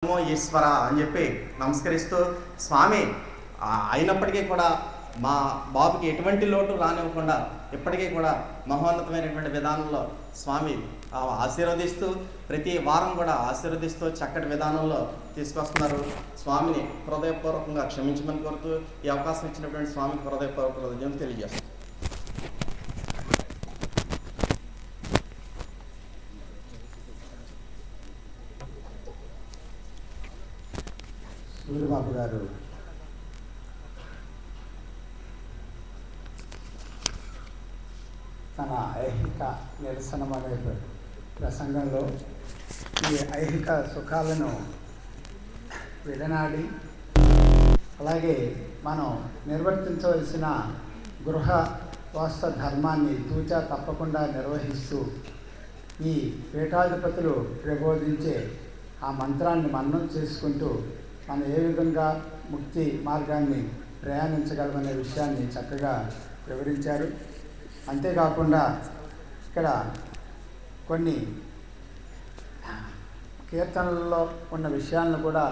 నమో ఈశ్వర అని చెప్పి నమస్కరిస్తూ స్వామి అయినప్పటికీ కూడా మా బాబుకి ఎటువంటి లోటు రానివ్వకుండా ఇప్పటికీ కూడా మహోన్నతమైనటువంటి విధానంలో స్వామి ఆశీర్వదిస్తూ ప్రతి వారం కూడా ఆశీర్వదిస్తూ చక్కటి విధానంలో తీసుకొస్తున్నారు. స్వామిని హృదయపూర్వకంగా క్షమించమని కోరుతూ ఈ అవకాశం ఇచ్చినటువంటి స్వామికి హృదయపూర్వక కృతజ్ఞతలు తెలియజేస్తాం. సూర్యబాబు గారు తన ఐహిక నిరసనం అనే ప్రసంగంలో ఈ ఐహిక సుఖాలను విడనాడి అలాగే మనం నిర్వర్తించవలసిన గృహ వాస్తు ధర్మాన్ని తూచా తప్పకుండా నిర్వహిస్తూ ఈ పీఠాధిపతులు ప్రబోధించే ఆ మంత్రాన్ని మననం చేసుకుంటూ మనం ఏ విధంగా ముక్తి మార్గాన్ని ప్రయాణించగలమనే విషయాన్ని చక్కగా వివరించారు. అంతేకాకుండా ఇక్కడ కొన్ని కీర్తనల్లో ఉన్న విషయాలను కూడా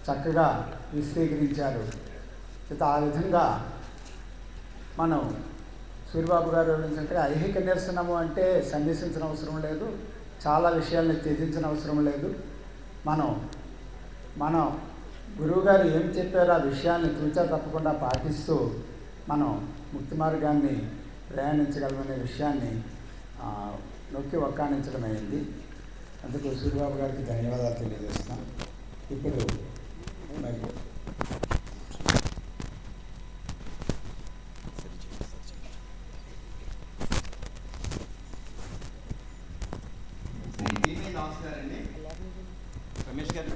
చక్కగా విశదీకరించారు. ఆ విధంగా మనం సూర్యబాబు గారు వివరించినట్టుగా ఐహిక నిరసనము అంటే సన్నిసించిన అవసరం లేదు, చాలా విషయాలను త్యజించిన అవసరం లేదు. మనం గురువుగారు ఏం చెప్పారో ఆ విషయాన్ని తూచా తప్పకుండా పాటిస్తూ మనం ముక్తి మార్గాన్ని ప్రయాణించగలమనే విషయాన్ని నొక్కి ఒక్కాణించడం అయింది. అందుకు సూర్యబాబు గారికి ధన్యవాదాలు తెలియజేస్తున్నాం. ఇప్పుడు మరి రమేష్ గారు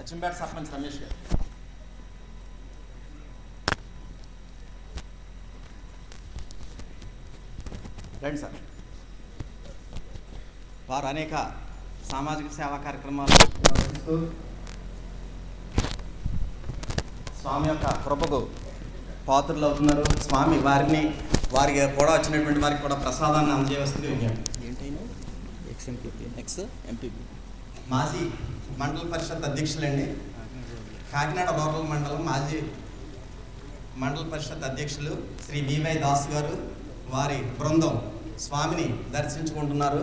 అచ్చంపేట సర్పంచ్ రమేష్ గారు రండి సార్. వారు అనేక సామాజిక సేవా కార్యక్రమాలు నిర్వహిస్తూ స్వామి యొక్క కృపకు పాత్రలు అవుతున్నారు. స్వామి వారికి కూడా వచ్చినటువంటి వారికి కూడా ప్రసాదాన్ని అందజేస్తుంది. ఎంపీపీ మాజీ మండల పరిషత్ అధ్యక్షులండి, కాకినాడ రూరల్ మండలం మాజీ మండల పరిషత్ అధ్యక్షులు శ్రీ వివై దాస్ గారు వారి బృందం స్వామిని దర్శించుకుంటున్నారు.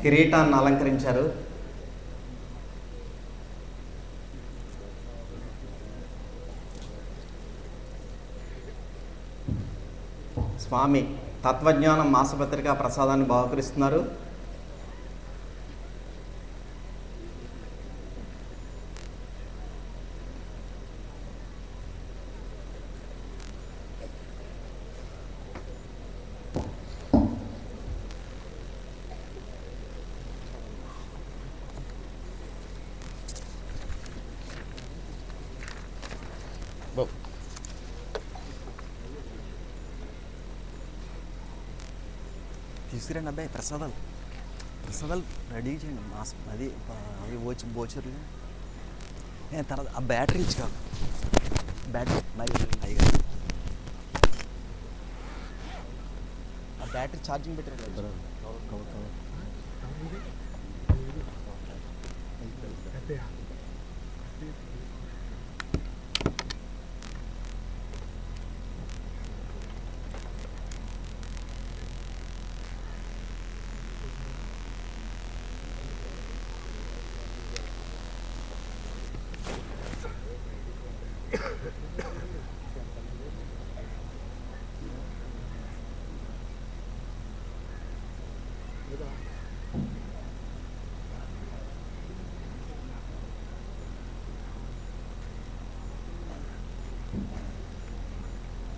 కిరీటాన్ని అలంకరించారు. స్వామి తత్వజ్ఞానం మాసపత్రిక ప్రసాదాన్ని బహుకరిస్తున్నారు. తీసుకురండి అబ్బాయి, ప్రసాదాలు రెడీ చేయండి. అది అవి బోచర్లు తర్వాత ఆ బ్యాటరీ ఇచ్చి కాదు బ్యాటరీ మరి అయ్యి ఆ బ్యాటరీ ఛార్జింగ్ పెట్టారు.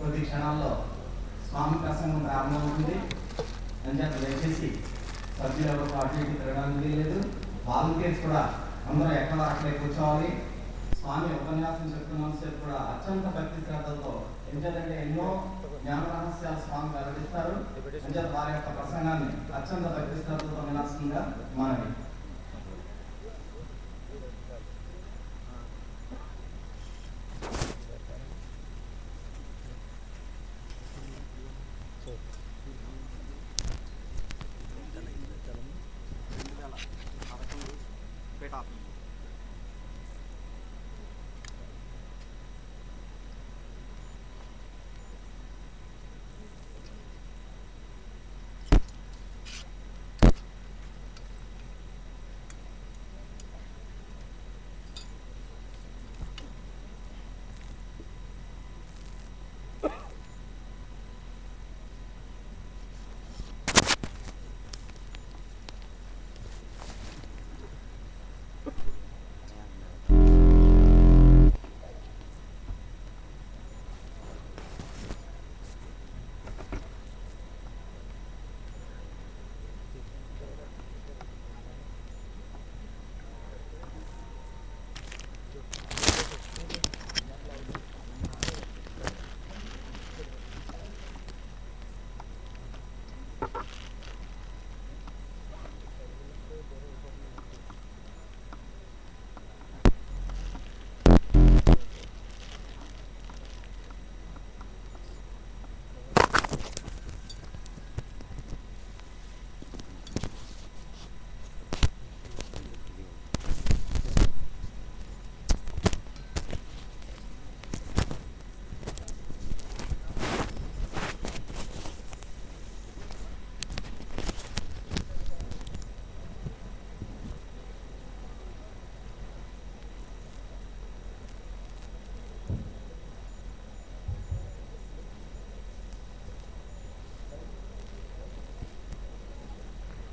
కొద్ది క్షణాల్లో స్వామి ప్రసంగం ప్రారంభమవుతుంది. అంచేత దయచేసి సభ్యులు ఎవరు అటు ఇటు తిరగడానికి లేదు. వాలంటీర్స్ కూడా అందరూ ఎక్కడ అక్కడే కూర్చోవాలి. స్వామి ఉపన్యాసం చెప్తున్నంతసేపు కూడా అత్యంత భక్తి శ్రద్ధలతో, ఎందుకంటే ఎన్నో జ్ఞాన రహస్యాలు స్వామి వెల్లడిస్తారు. అంటే వారి యొక్క ప్రసంగాన్ని అత్యంత భక్తి శ్రద్ధలతో వినాల్సిందిగా మనవి.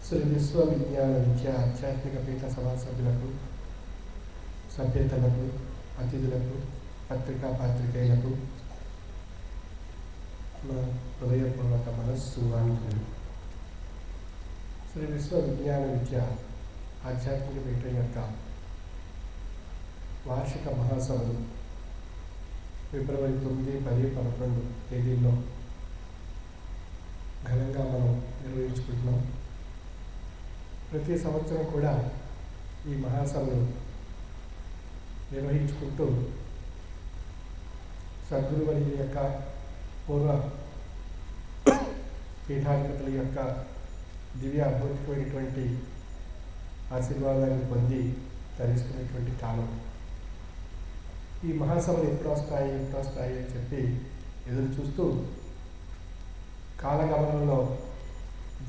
శ్రీ విశ్వవిజ్ఞాన విద్య ఆధ్యాత్మిక పీఠ సభా సభ్యులకు, సభ్యతలకు, అతిథులకు, పత్రికా పాత్రికేయులకు నా హృదయపూర్వక మనస్సు వాంఛలు. శ్రీ విశ్వవిజ్ఞాన విద్య ఆధ్యాత్మిక పీఠం యొక్క వార్షిక మహాసభలు ఫిబ్రవరి 9, 10, 11 తేదీల్లో ఘనంగా మనం నిర్వహించుకుంటున్నాం. ప్రతి సంవత్సరం కూడా ఈ మహాసభలు నిర్వహించుకుంటూ సద్గురువుల యొక్క పూర్వ పీఠాధిపతుల యొక్క దివ్య అద్భుతమైనటువంటి ఆశీర్వాదాన్ని పొంది ధరిస్తున్నటువంటి కాలం. ఈ మహాసభలు ఎప్పుడు వస్తాయి అని చెప్పి ఎదురు చూస్తూ కాలగమనంలో,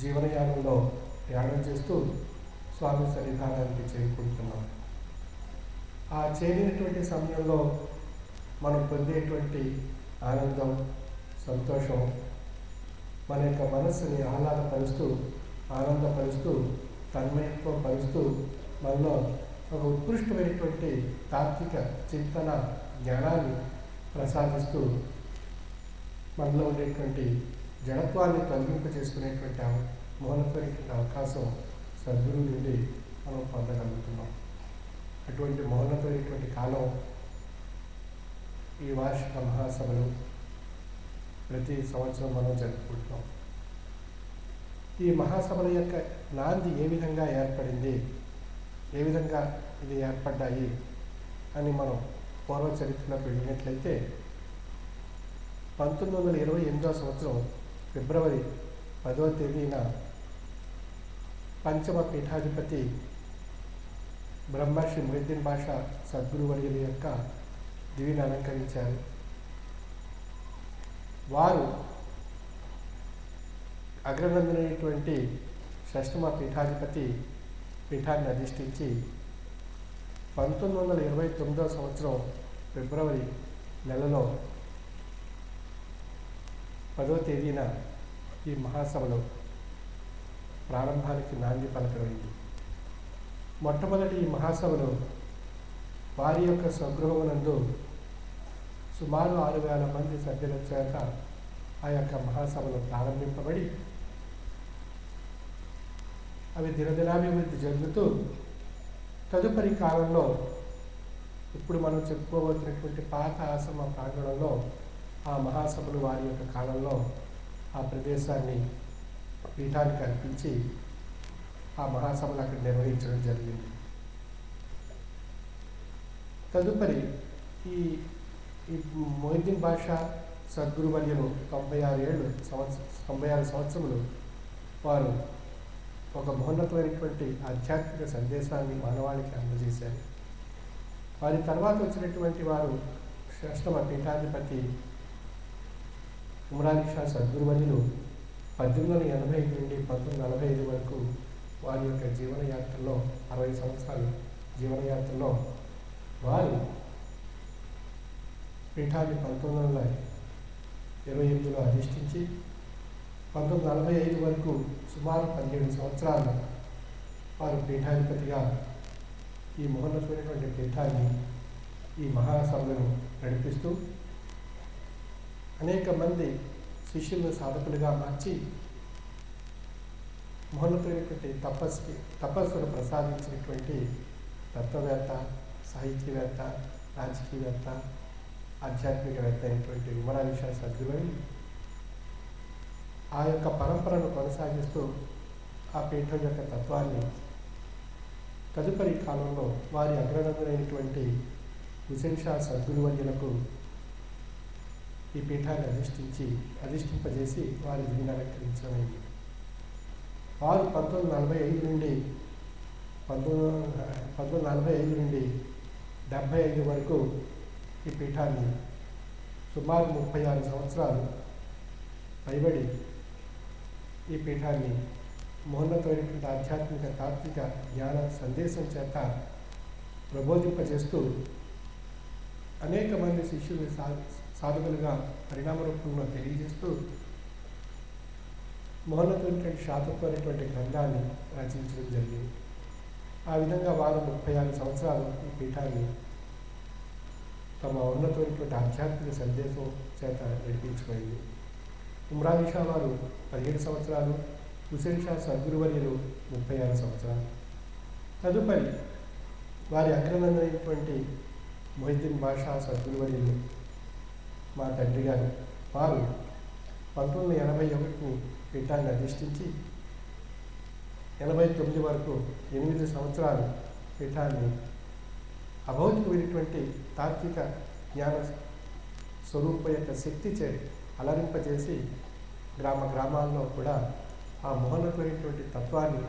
జీవనయానంలో ధ్యానం చేస్తూ స్వామి సన్నిధానానికి చేరుకుంటున్నాం. ఆ చేరినటువంటి సమయంలో మనం పొందేటువంటి ఆనందం, సంతోషం మన యొక్క మనస్సుని ఆహ్లాదపరుస్తూ, ఆనందపరుస్తూ, తన్మయత్వం పరుస్తూ మనలో ఒక ఉత్కృష్టమైనటువంటి తాత్విక చింతన జ్ఞానాన్ని ప్రసాదిస్తూ మనలో ఉండేటువంటి జడత్వాన్ని తొలగింపు చేసుకునేటువంటి మౌనమైనటువంటి అవకాశం సద్గురువు నుండి మనం పొందగలుగుతున్నాం. అటువంటి మౌనమైనటువంటి కాలం ఈ వార్షిక మహాసభలు ప్రతి సంవత్సరం మనం జరుపుకుంటున్నాం. ఈ మహాసభల యొక్క నాంది ఏ విధంగా ఏర్పడింది, ఏ విధంగా ఇది ఏర్పడ్డాయి అని మనం పూర్వ చరిత్రలోకి వెళ్ళినట్లయితే 1928వ సంవత్సరం ఫిబ్రవరి 10వ తేదీన పంచమ పీఠాధిపతి బ్రహ్మర్షి మొహిద్దీన్ బాషా సద్గురువర్యుల యొక్క దివిని అలంకరించారు. వారు అగ్రనందనైనటువంటి షష్టమ పీఠాధిపతి పీఠాన్ని అధిష్ఠించి 1929వ సంవత్సరం ఫిబ్రవరి నెలలో 10వ తేదీన ఈ మహాసభలో ప్రారంభానికి నాంది పలకమైంది. మొట్టమొదటి ఈ మహాసభలో వారి యొక్క స్వగృహమునందు సుమారు 6,000 మంది సభ్యుల చేత ఆ యొక్క మహాసభలు ప్రారంభింపబడి అవి దినదినాభివృద్ధి చెందుతూ తదుపరి కాలంలో ఇప్పుడు మనం చెప్పుకోబోతున్నటువంటి పాత ఆశ్రమ ప్రాంగణంలో ఆ మహాసభలు వారి యొక్క కాలంలో ఆ ప్రదేశాన్ని పీఠానికి కల్పించి ఆ మహాసభలు అక్కడ నిర్వహించడం జరిగింది. తదుపరి ఈ మొయిద్దీన్ బాషా సద్గురువర్యులు 96 సంవత్సరములు వారు ఒక మహోన్నతమైనటువంటి ఆధ్యాత్మిక సందేశాన్ని మానవాళికి అందజేశారు. వారి తర్వాత వచ్చినటువంటి వారు షష్టమ పీఠాధిపతి ఉమర్ అలీ షా సద్గురువర్యులు 1885 నుండి 1945 వరకు వారి యొక్క జీవనయాత్రలో 60 సంవత్సరాల జీవనయాత్రలో వారు పీఠాన్ని 1928లో అధిష్ఠించి 1945 వరకు సుమారు 17 సంవత్సరాలు వారు పీఠాధిపతిగా ఈ మహోన్నతమైనటువంటి పీఠాన్ని ఈ మహాసభలను నడిపిస్తూ అనేక మంది శిష్యులను సాధకులుగా మార్చి మహోన్నతమైనటువంటి తపస్సును ప్రసాదించినటువంటి తత్వవేత్త, సాహిత్యవేత్త, రాజకీయవేత్త, ఆధ్యాత్మికవేత్త అయినటువంటి ఉమర్ అలీ షా సద్గురువర్యులు ఆ యొక్క పరంపరను కొనసాగిస్తూ ఆ పీఠం యొక్క తత్వాన్ని తదుపరి కాలంలో వారి అగ్రగణ్యులైనటువంటి హుసేన్ షా సద్గురువర్యులకు ఈ పీఠాన్ని అధిష్ఠింపజేసి వారి విధిని అలంకరించమైంది. వారు 1945 నుండి 75 వరకు ఈ పీఠాన్ని సుమారు 36 సంవత్సరాలు పైబడి ఈ పీఠాన్ని మహోన్నతమైనటువంటి ఆధ్యాత్మిక తాత్విక జ్ఞాన సందేశం చేత ప్రబోధింపజేస్తూ అనేక మంది శిష్యులు సాధకులుగా పరిణామ రూపంలో తెలియజేస్తూ మహోన్నతమైనటువంటి శాతత్వమైనటువంటి గ్రంథాన్ని రచించడం జరిగింది. ఆ విధంగా వారు 36 సంవత్సరాలు ఈ పీఠాన్ని తమ ఉన్నతమైనటువంటి ఆధ్యాత్మిక సందేశం చేత నడిపించబడింది. ఉమర్ అలీ షా వారు 17 సంవత్సరాలు, హుసేన్ షా సద్గురువర్యులు 36 సంవత్సరాలు. తదుపరి వారి అగ్రగణ్యులైనటువంటి మొయిద్దీన్ బాషా సద్గురువర్యులు మా తండ్రి గారు వారు 1981 పీఠాన్ని అధిష్ఠించి 89 వరకు 8 సంవత్సరాలు పీఠాన్ని అభౌతికమైనటువంటి తాత్విక జ్ఞాన స్వరూప యొక్క శక్తిచే అలరింపజేసి గ్రామాల్లో కూడా ఆ మహోన్నతమైనటువంటి తత్వాన్ని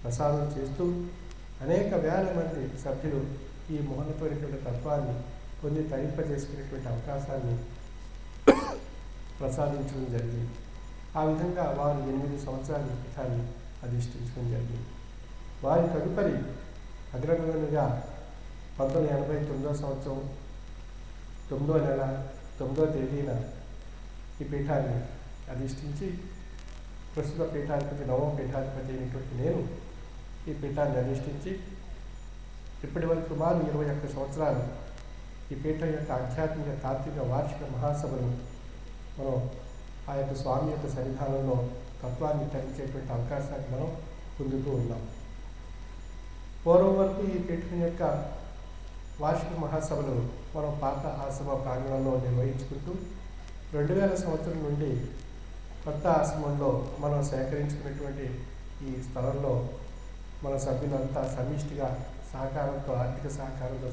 ప్రసాదం చేస్తూ అనేక వేల మంది సభ్యులు ఈ మహోన్నతమైనటువంటి తత్వాన్ని పొంది తరింపజేసుకునేటువంటి అవకాశాన్ని ప్రసాదించడం జరిగింది. ఆ విధంగా వారు 8 సంవత్సరాల పీఠాన్ని అధిష్ఠించడం జరిగింది. వారి తదుపరి అగ్రగణ్యునిగా 1989 సంవత్సరం 9వ నెల 9వ తేదీన ఈ పీఠాన్ని అధిష్ఠించి ప్రస్తుత పీఠాధిపతి నవమ పీఠాధిపతి అయినటువంటి నేను ఈ పీఠాన్ని అధిష్ఠించి ఇప్పటి వరకు సుమారు 21 సంవత్సరాలు ఈ పీఠం యొక్క ఆధ్యాత్మిక తాత్విక వార్షిక మహాసభలు మనం ఆ యొక్క స్వామి యొక్క సన్నిధానంలో తత్వాన్ని తరించేటువంటి అవకాశాన్ని మనం పొందుతూ ఉన్నాం. పూర్వం వరకు ఈ పీఠం యొక్క వార్షిక మహాసభలు మనం పాత ఆశ్రమ ప్రాంగణంలో నిర్వహించుకుంటూ 2000 సంవత్సరం నుండి కొత్త ఆశ్రమంలో మనం సేకరించుకున్నటువంటి ఈ స్థలంలో మన సభ్యులంతా సమిష్టిగా సహకారంతో ఆర్థిక సహకారంతో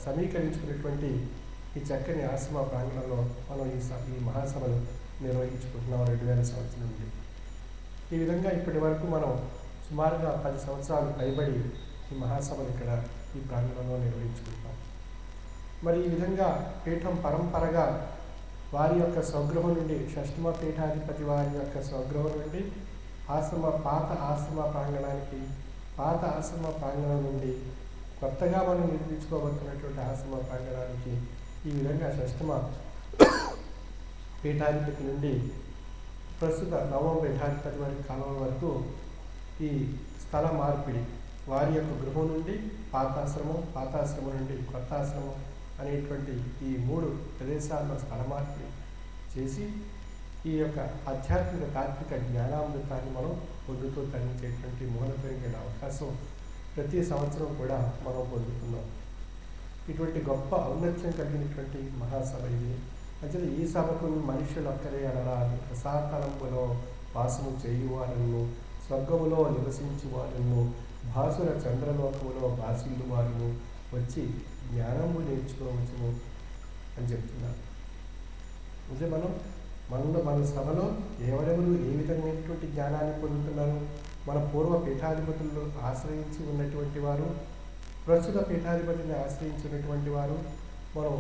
సమీకరించుకున్నటువంటి ఈ చక్కని ఆశ్రమ ప్రాంగణంలో మనం ఈ మహాసభలు నిర్వహించుకుంటున్నాం 2000 సంవత్సరం నుండి. ఈ విధంగా ఇప్పటి వరకు మనం సుమారుగా 10 సంవత్సరాలు పైబడి ఈ మహాసభలు ఇక్కడ ఈ ప్రాంగణంలో నిర్వహించుకుంటాం. మరి ఈ విధంగా పీఠం పరంపరగా వారి యొక్క స్వగృహం నుండి షష్టమ పీఠాధిపతి వారి యొక్క స్వగృహం నుండి పాత ఆశ్రమ ప్రాంగణం నుండి కొత్తగా మనం నిర్మించుకోబోతున్నటువంటి ఆశ్రమ ప్రాంగణానికి ఈ విధంగా షష్టమ పీఠాధిపతి నుండి ప్రస్తుత నవమ పీఠాధిపతి వారి కాలం వరకు ఈ స్థల మార్పిడి వారి యొక్క గృహం నుండి పాతాశ్రమం నుండి కొత్త ఆశ్రమం అనేటువంటి ఈ 3 ప్రదేశాల్లో స్థల మార్పిడి చేసి ఈ యొక్క ఆధ్యాత్మిక తాత్విక జ్ఞానామృతాన్ని మనం పొందుతూ తరించేటువంటి మౌనపరిగిన అవకాశం ప్రతి సంవత్సరం కూడా మనం పొందుతున్నాం. ఇటువంటి గొప్ప ఔన్నత్యం కలిగినటువంటి మహాసభ ఇది. అంటే ఈ సభకు మనుషులు ఒక్కరే అనరాదు, రసాతలంబులో వాసము చేయువారను, స్వర్గములో నివసించు వారను, భాసుర చంద్రలోకములో భాసిల్లు వారును వచ్చి జ్ఞానము నేర్చుకోవచ్చును అని చెప్తున్నారు. అంటే మన సభలో ఎవరెవరు ఏ విధమైనటువంటి జ్ఞానాన్ని పొందుతున్నారు? మన పూర్వ పీఠాధిపతులు ఆశ్రయించి ఉన్నటువంటి వారు, ప్రస్తుత పీఠాధిపతిని ఆశ్రయించినటువంటి వారు, మనం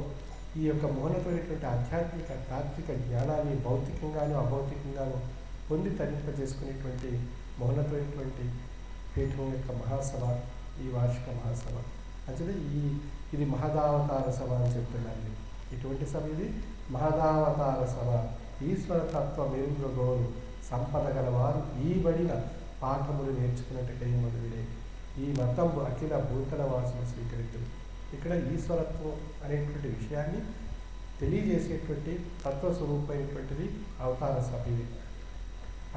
ఈ యొక్క మౌనమైనటువంటి ఆధ్యాత్మిక తాత్విక జ్ఞానాన్ని భౌతికంగాను అభౌతికంగాను పొంది తరింపజేసుకునేటువంటి మౌనమైనటువంటి పీఠం యొక్క మహాసభ ఈ వార్షిక మహాసభ. అంటే ఇది మహదావతార సభ అని చెప్తున్నారు. ఇటువంటి సభ ఇది మహదావతార సభ. ఈశ్వర తత్వ మెరుగుగోరు సంపద గలవారు ఈ బడిన పాఠములు నేర్చుకున్నట్టుకై మొదలుడే ఈ మతంబు అఖిల భూతల వాసులు స్వీకరించరు. ఇక్కడ ఈశ్వరత్వం అనేటువంటి విషయాన్ని తెలియజేసేటువంటి తత్వస్వరూపమైనటువంటిది అవతార సభ ఇది.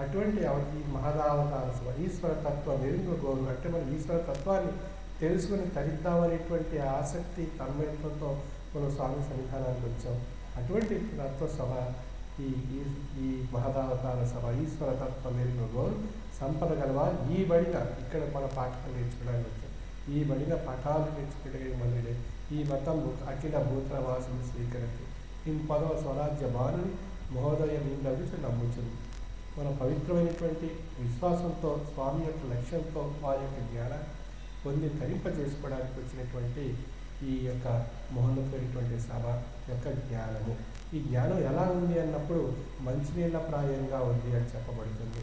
అటువంటి ఈ మహదావతార సభ ఈశ్వర తత్వ మెరుగుగోరు అంటే మనం ఈశ్వర తత్వాన్ని తెలుసుకుని తరిద్దామనేటువంటి ఆసక్తి తన్మయత్వంతో మనం స్వామి సన్నిధానానికి వచ్చాం. అటువంటి తత్వసభ ఈ మహదావతార సభ ఈశ్వర తత్వ మెరుగుగోరు సంపద గలవా ఈ బడిన ఇక్కడ మన పాఠాలు నేర్చుకోవడానికి వచ్చాం. ఈ బడిన పాఠాలు నేర్చుకుంటే మొదలే ఈ మతం అఖిల భూతవాసులు స్వీకరించి పదవ స్వరాజ్య బాలుని మహోదయం లభించి నమ్ముచును. మన పవిత్రమైనటువంటి విశ్వాసంతో స్వామి యొక్క లక్ష్యంతో వారి యొక్క జ్ఞానాన్ని పొంది తరింపజేసుకోవడానికి వచ్చినటువంటి ఈ యొక్క మహోన్నతమైనటువంటి సభ యొక్క జ్ఞానము. ఈ జ్ఞానం ఎలా ఉంది అన్నప్పుడు మంచినీళ్ళ ప్రాయంగా ఉంది అని చెప్పబడుతుంది.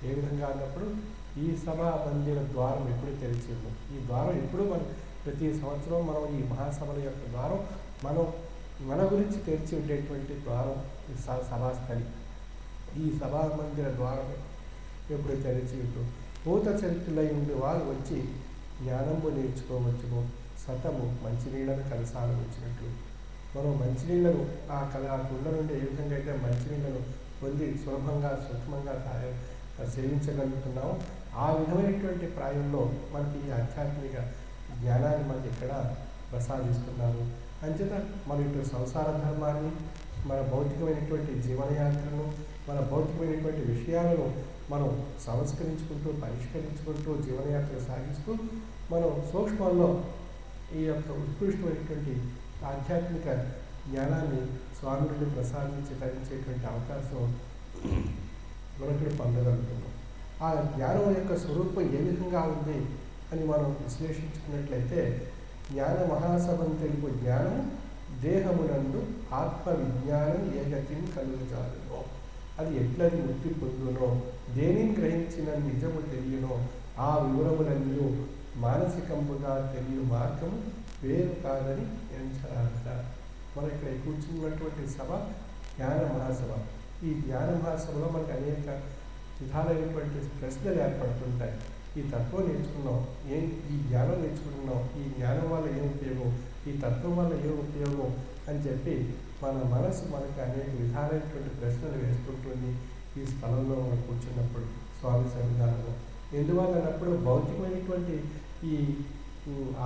ఏ విధంగా అన్నప్పుడు ఈ సభా మందిర ద్వారం ఎప్పుడు తెరిచి ఉంది. ఈ ద్వారం ఎప్పుడు ప్రతి సంవత్సరం మనం ఈ మహాసభల యొక్క ద్వారం మన గురించి తెరిచి ఉండేటువంటి ద్వారం ఈ సభాస్థలి. ఈ సభా మందిర ద్వారం ఎప్పుడు తెరిచి ఉంటూ పూత చరిత్రలై ఉండి వారు వచ్చి జ్ఞానము నేర్చుకోవచ్చును. సతము మంచినీళ్ళను కలసాలు వచ్చినట్లు మనం మంచినీళ్ళను ఆ కుండ నుండి ఏ విధంగా అయితే మంచినీళ్ళను పొంది సులభంగా సూక్ష్మంగా సేవించగలుగుతున్నాము, ఆ విధమైనటువంటి ప్రాయంలో మనకి ఈ ఆధ్యాత్మిక జ్ఞానాన్ని మనకి ఇక్కడ ప్రసాదిస్తున్నారు. అంచేత మన ఇటు సంసార ధర్మాన్ని, మన భౌతికమైనటువంటి జీవనయాత్రను, మన భౌతికమైనటువంటి విషయాలను మనం సంస్కరించుకుంటూ పరిష్కరించుకుంటూ జీవనయాత్ర సాగిస్తూ మనం సూక్ష్మంలో ఈ యొక్క ఉత్కృష్టమైనటువంటి ఆధ్యాత్మిక జ్ఞానాన్ని స్వామి నుండి ప్రసాదించి తరించేటువంటి అవకాశం మనకు పొందగలుగుతున్నాం. ఆ జ్ఞానం యొక్క స్వరూపం ఏ విధంగా ఉంది అని మనం విశ్లేషించుకున్నట్లయితే జ్ఞాన మహాసభను తెలుపు జ్ఞానం దేహమునందు ఆత్మ విజ్ఞానం ఏ గతిని కలుగుతారునో అది ఎట్లది ముక్తి పొందునో దేనిని గ్రహించిన నిజము తెలియనో ఆ వివరములన్నీ మానసికంపుగా తెలియ మార్గము వేరు కాదని ఎంచరాట. మనం ఇక్కడ కూర్చున్నటువంటి సభ జ్ఞాన మహాసభ. ఈ జ్ఞాన మహాసభలో మనకు అనేక విధాలైనటువంటి ప్రశ్నలు ఏర్పడుతుంటాయి. ఈ తత్వం నేర్చుకున్నాం, ఈ జ్ఞానం నేర్చుకుంటున్నాం, ఈ జ్ఞానం వల్ల ఏం ఉపయోగం, ఈ తత్వం వల్ల ఏం ఉపయోగం అని చెప్పి మన మనసు మనకు అనేక విధాలైనటువంటి ప్రశ్నలు వేసుకుంటుంది ఈ స్థలంలో మనం కూర్చున్నప్పుడు స్వామి సన్నిధానంలో. ఎందువల్ల అన్నప్పుడు భౌతికమైనటువంటి ఈ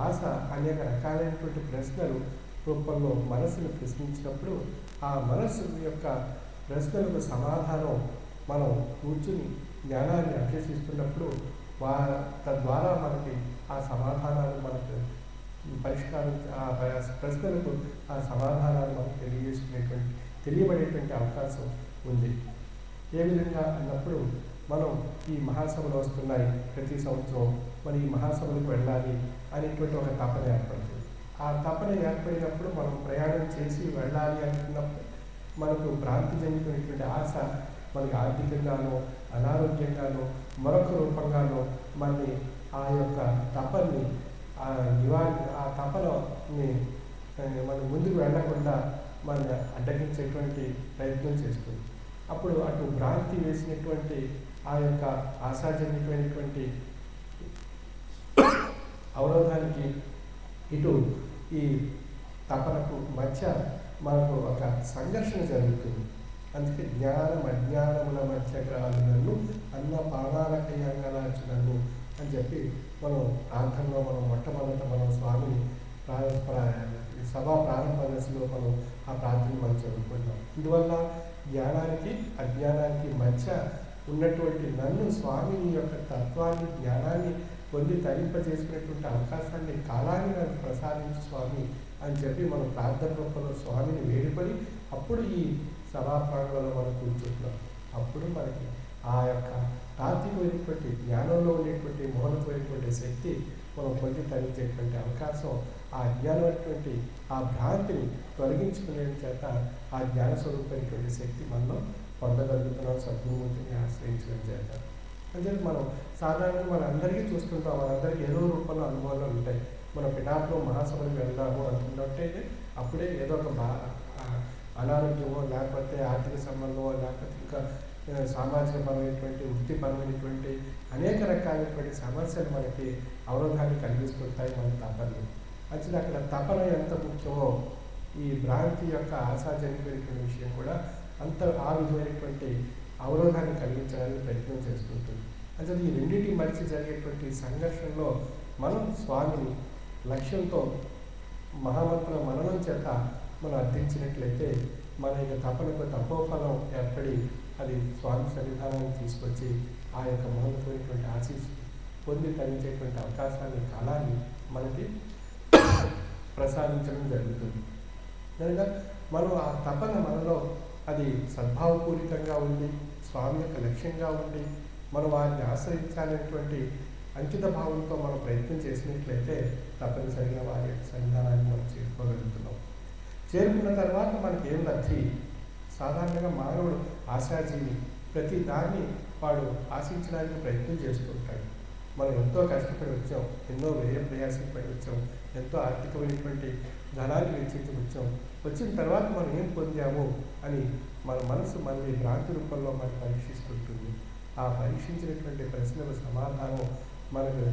ఆశ అనేక రకాలైనటువంటి ప్రశ్నలు రూపంలో మనసును ప్రశ్నించినప్పుడు ఆ మనస్సు యొక్క ప్రశ్నలకు సమాధానం మనం కూర్చుని జ్ఞానాన్ని అభ్యసిస్తున్నప్పుడు తద్వారా మనకి ఆ సమాధానాలు మనకు పరిష్కారం, ఆ ప్రశ్నలకు ఆ సమాధానాలు మనకు తెలియబడేటువంటి అవకాశం ఉంది. ఏ విధంగా అన్నప్పుడు మనం ఈ మహాసభలు వస్తున్నాయి ప్రతి సంవత్సరం, మరి ఈ మహాసభలకు వెళ్ళాలి అనేటువంటి ఒక తపన ఏర్పడుతుంది. ఆ తపన ఏర్పడినప్పుడు మనం ప్రయాణం చేసి వెళ్ళాలి అనుకున్నప్పుడు మనకు భ్రాంతి చెందుతున్నటువంటి ఆశ మనకి ఆర్థికంగానో అనారోగ్యంగానో మరొక రూపంగానో మనని ఆ యొక్క తపని ఆ తపనని మనం ముందుకు వెళ్లకుండా మన అడ్డగించేటువంటి ప్రయత్నం చేస్తుంది. అప్పుడు అటు భ్రాంతి వేసినటువంటి ఆ యొక్క ఆశాజన్యమైనటువంటి అవరోధానికి ఇటు ఈ తపనకు మధ్య మనకు ఒక సంఘర్షణ జరుగుతుంది. అందుకే జ్ఞానం అజ్ఞానముల మధ్య గ్రాలులను అన్న పాదాలకయ్యంగలార్చునన్ను అని చెప్పి మనం ప్రాంతంలో మనం మొట్టమొదట మనం స్వామిని సభా ప్రారంభ దశలో మనం ఆ ప్రార్థన మనం చదువుకుంటాం. ఇందువల్ల జ్ఞానానికి అజ్ఞానానికి మధ్య ఉన్నటువంటి నన్ను స్వామిని యొక్క తత్వాన్ని జ్ఞానాన్ని పొంది తరింపజేసుకునేటువంటి అవకాశాన్ని కాలాన్ని నాకు ప్రసాదించు స్వామి అని చెప్పి మనం ప్రార్థన రూపంలో స్వామిని వేడుకొని అప్పుడు ఈ సభా ప్రాంగణంలో మనం కూర్చుంటున్నాం. అప్పుడు మనకి ఆ యొక్క తాత్వికమైనటువంటి జ్ఞానంలో ఉండేటువంటి మౌనమైనటువంటి శక్తి మనం పొంది తరించేటువంటి అవకాశం, ఆ అజ్ఞానమైనటువంటి ఆ భ్రాంతిని తొలగించుకునే చేత ఆ జ్ఞాన స్వరూపమైనటువంటి శక్తి మనలో పొందగలుగుతున్నాం సద్గురుమూర్తిని ఆశ్రయించడం చేత. అంటే మనం సాధారణంగా మనందరికీ చూస్తుంటాం, మనందరికీ ఏదో రూపంలో అనుభవాలు ఉంటాయి. మన పిఠాపురం మహాసభలకు వెళ్దాము అనుకున్నట్టయితే అప్పుడే ఏదో ఒక అనారోగ్యమో లేకపోతే ఆర్థిక సంబంధమో లేకపోతే ఇంకా సామాజిక పరమైనటువంటి వృత్తిపరమైనటువంటి అనేక రకాలైనటువంటి సమస్యలు మనకి అవరోధాన్ని కలిగిస్తుంటాయి మన తపనలు. యాక్చువల్లీ అక్కడ తపన ఎంత ముఖ్యమో ఈ భ్రాంతి యొక్క ఆశాజనికమైనటువంటి విషయం కూడా అంత ఆ విధమైనటువంటి అవరోధాన్ని కలిగించడానికి ప్రయత్నం చేస్తుంటుంది. అసలు ఈ రెండింటి మధ్య జరిగేటువంటి సంఘర్షణలో మనం స్వామిని లక్ష్యంతో మహామంత్ర మననం చేత మనం అర్థించినట్లయితే మన యొక్క తపనకు తపోఫలం ఏర్పడి అది స్వామి సన్నిధానాన్ని తీసుకొచ్చి ఆ యొక్క మహోన్నతమైనటువంటి ఆశీస్సు పొంది తరించేటువంటి అవకాశాన్ని కాలాన్ని మనకి ప్రసాదించడం జరుగుతుంది. కనుక మనం ఆ తపన మనలో అది సద్భావపూరితంగా ఉండి స్వామి యొక్క లక్ష్యంగా ఉండి మనం వారిని ఆశ్రయించాలనేటువంటి అంకిత భావంతో మనం ప్రయత్నం చేసినట్లయితే తప్పనిసరిగా వారి యొక్క సన్నిధానాన్ని మనం చేరుకోగలుగుతున్నాం. చేరుకున్న తర్వాత మనకి ఏం లబ్ధి? సాధారణంగా మానవుడు ఆశాజీవి, ప్రతి దాన్ని వాడు ఆశించడానికి ప్రయత్నం చేస్తూ ఉంటాడు. మనం ఎంతో కష్టపడి వచ్చాం, ఎన్నో వ్యయ ప్రయాసం పడి వచ్చాం, ఎంతో ఆర్థికమైనటువంటి ధనాన్ని వెచ్చించి వచ్చాం. వచ్చిన తర్వాత మనం ఏం పొందాము అని మన మనసు మళ్ళీ భ్రాంతి రూపంలో మనకు పరీక్షిస్తుంటుంది. ఆ పరీక్షించినటువంటి ప్రశ్నల సమాధానం మనకు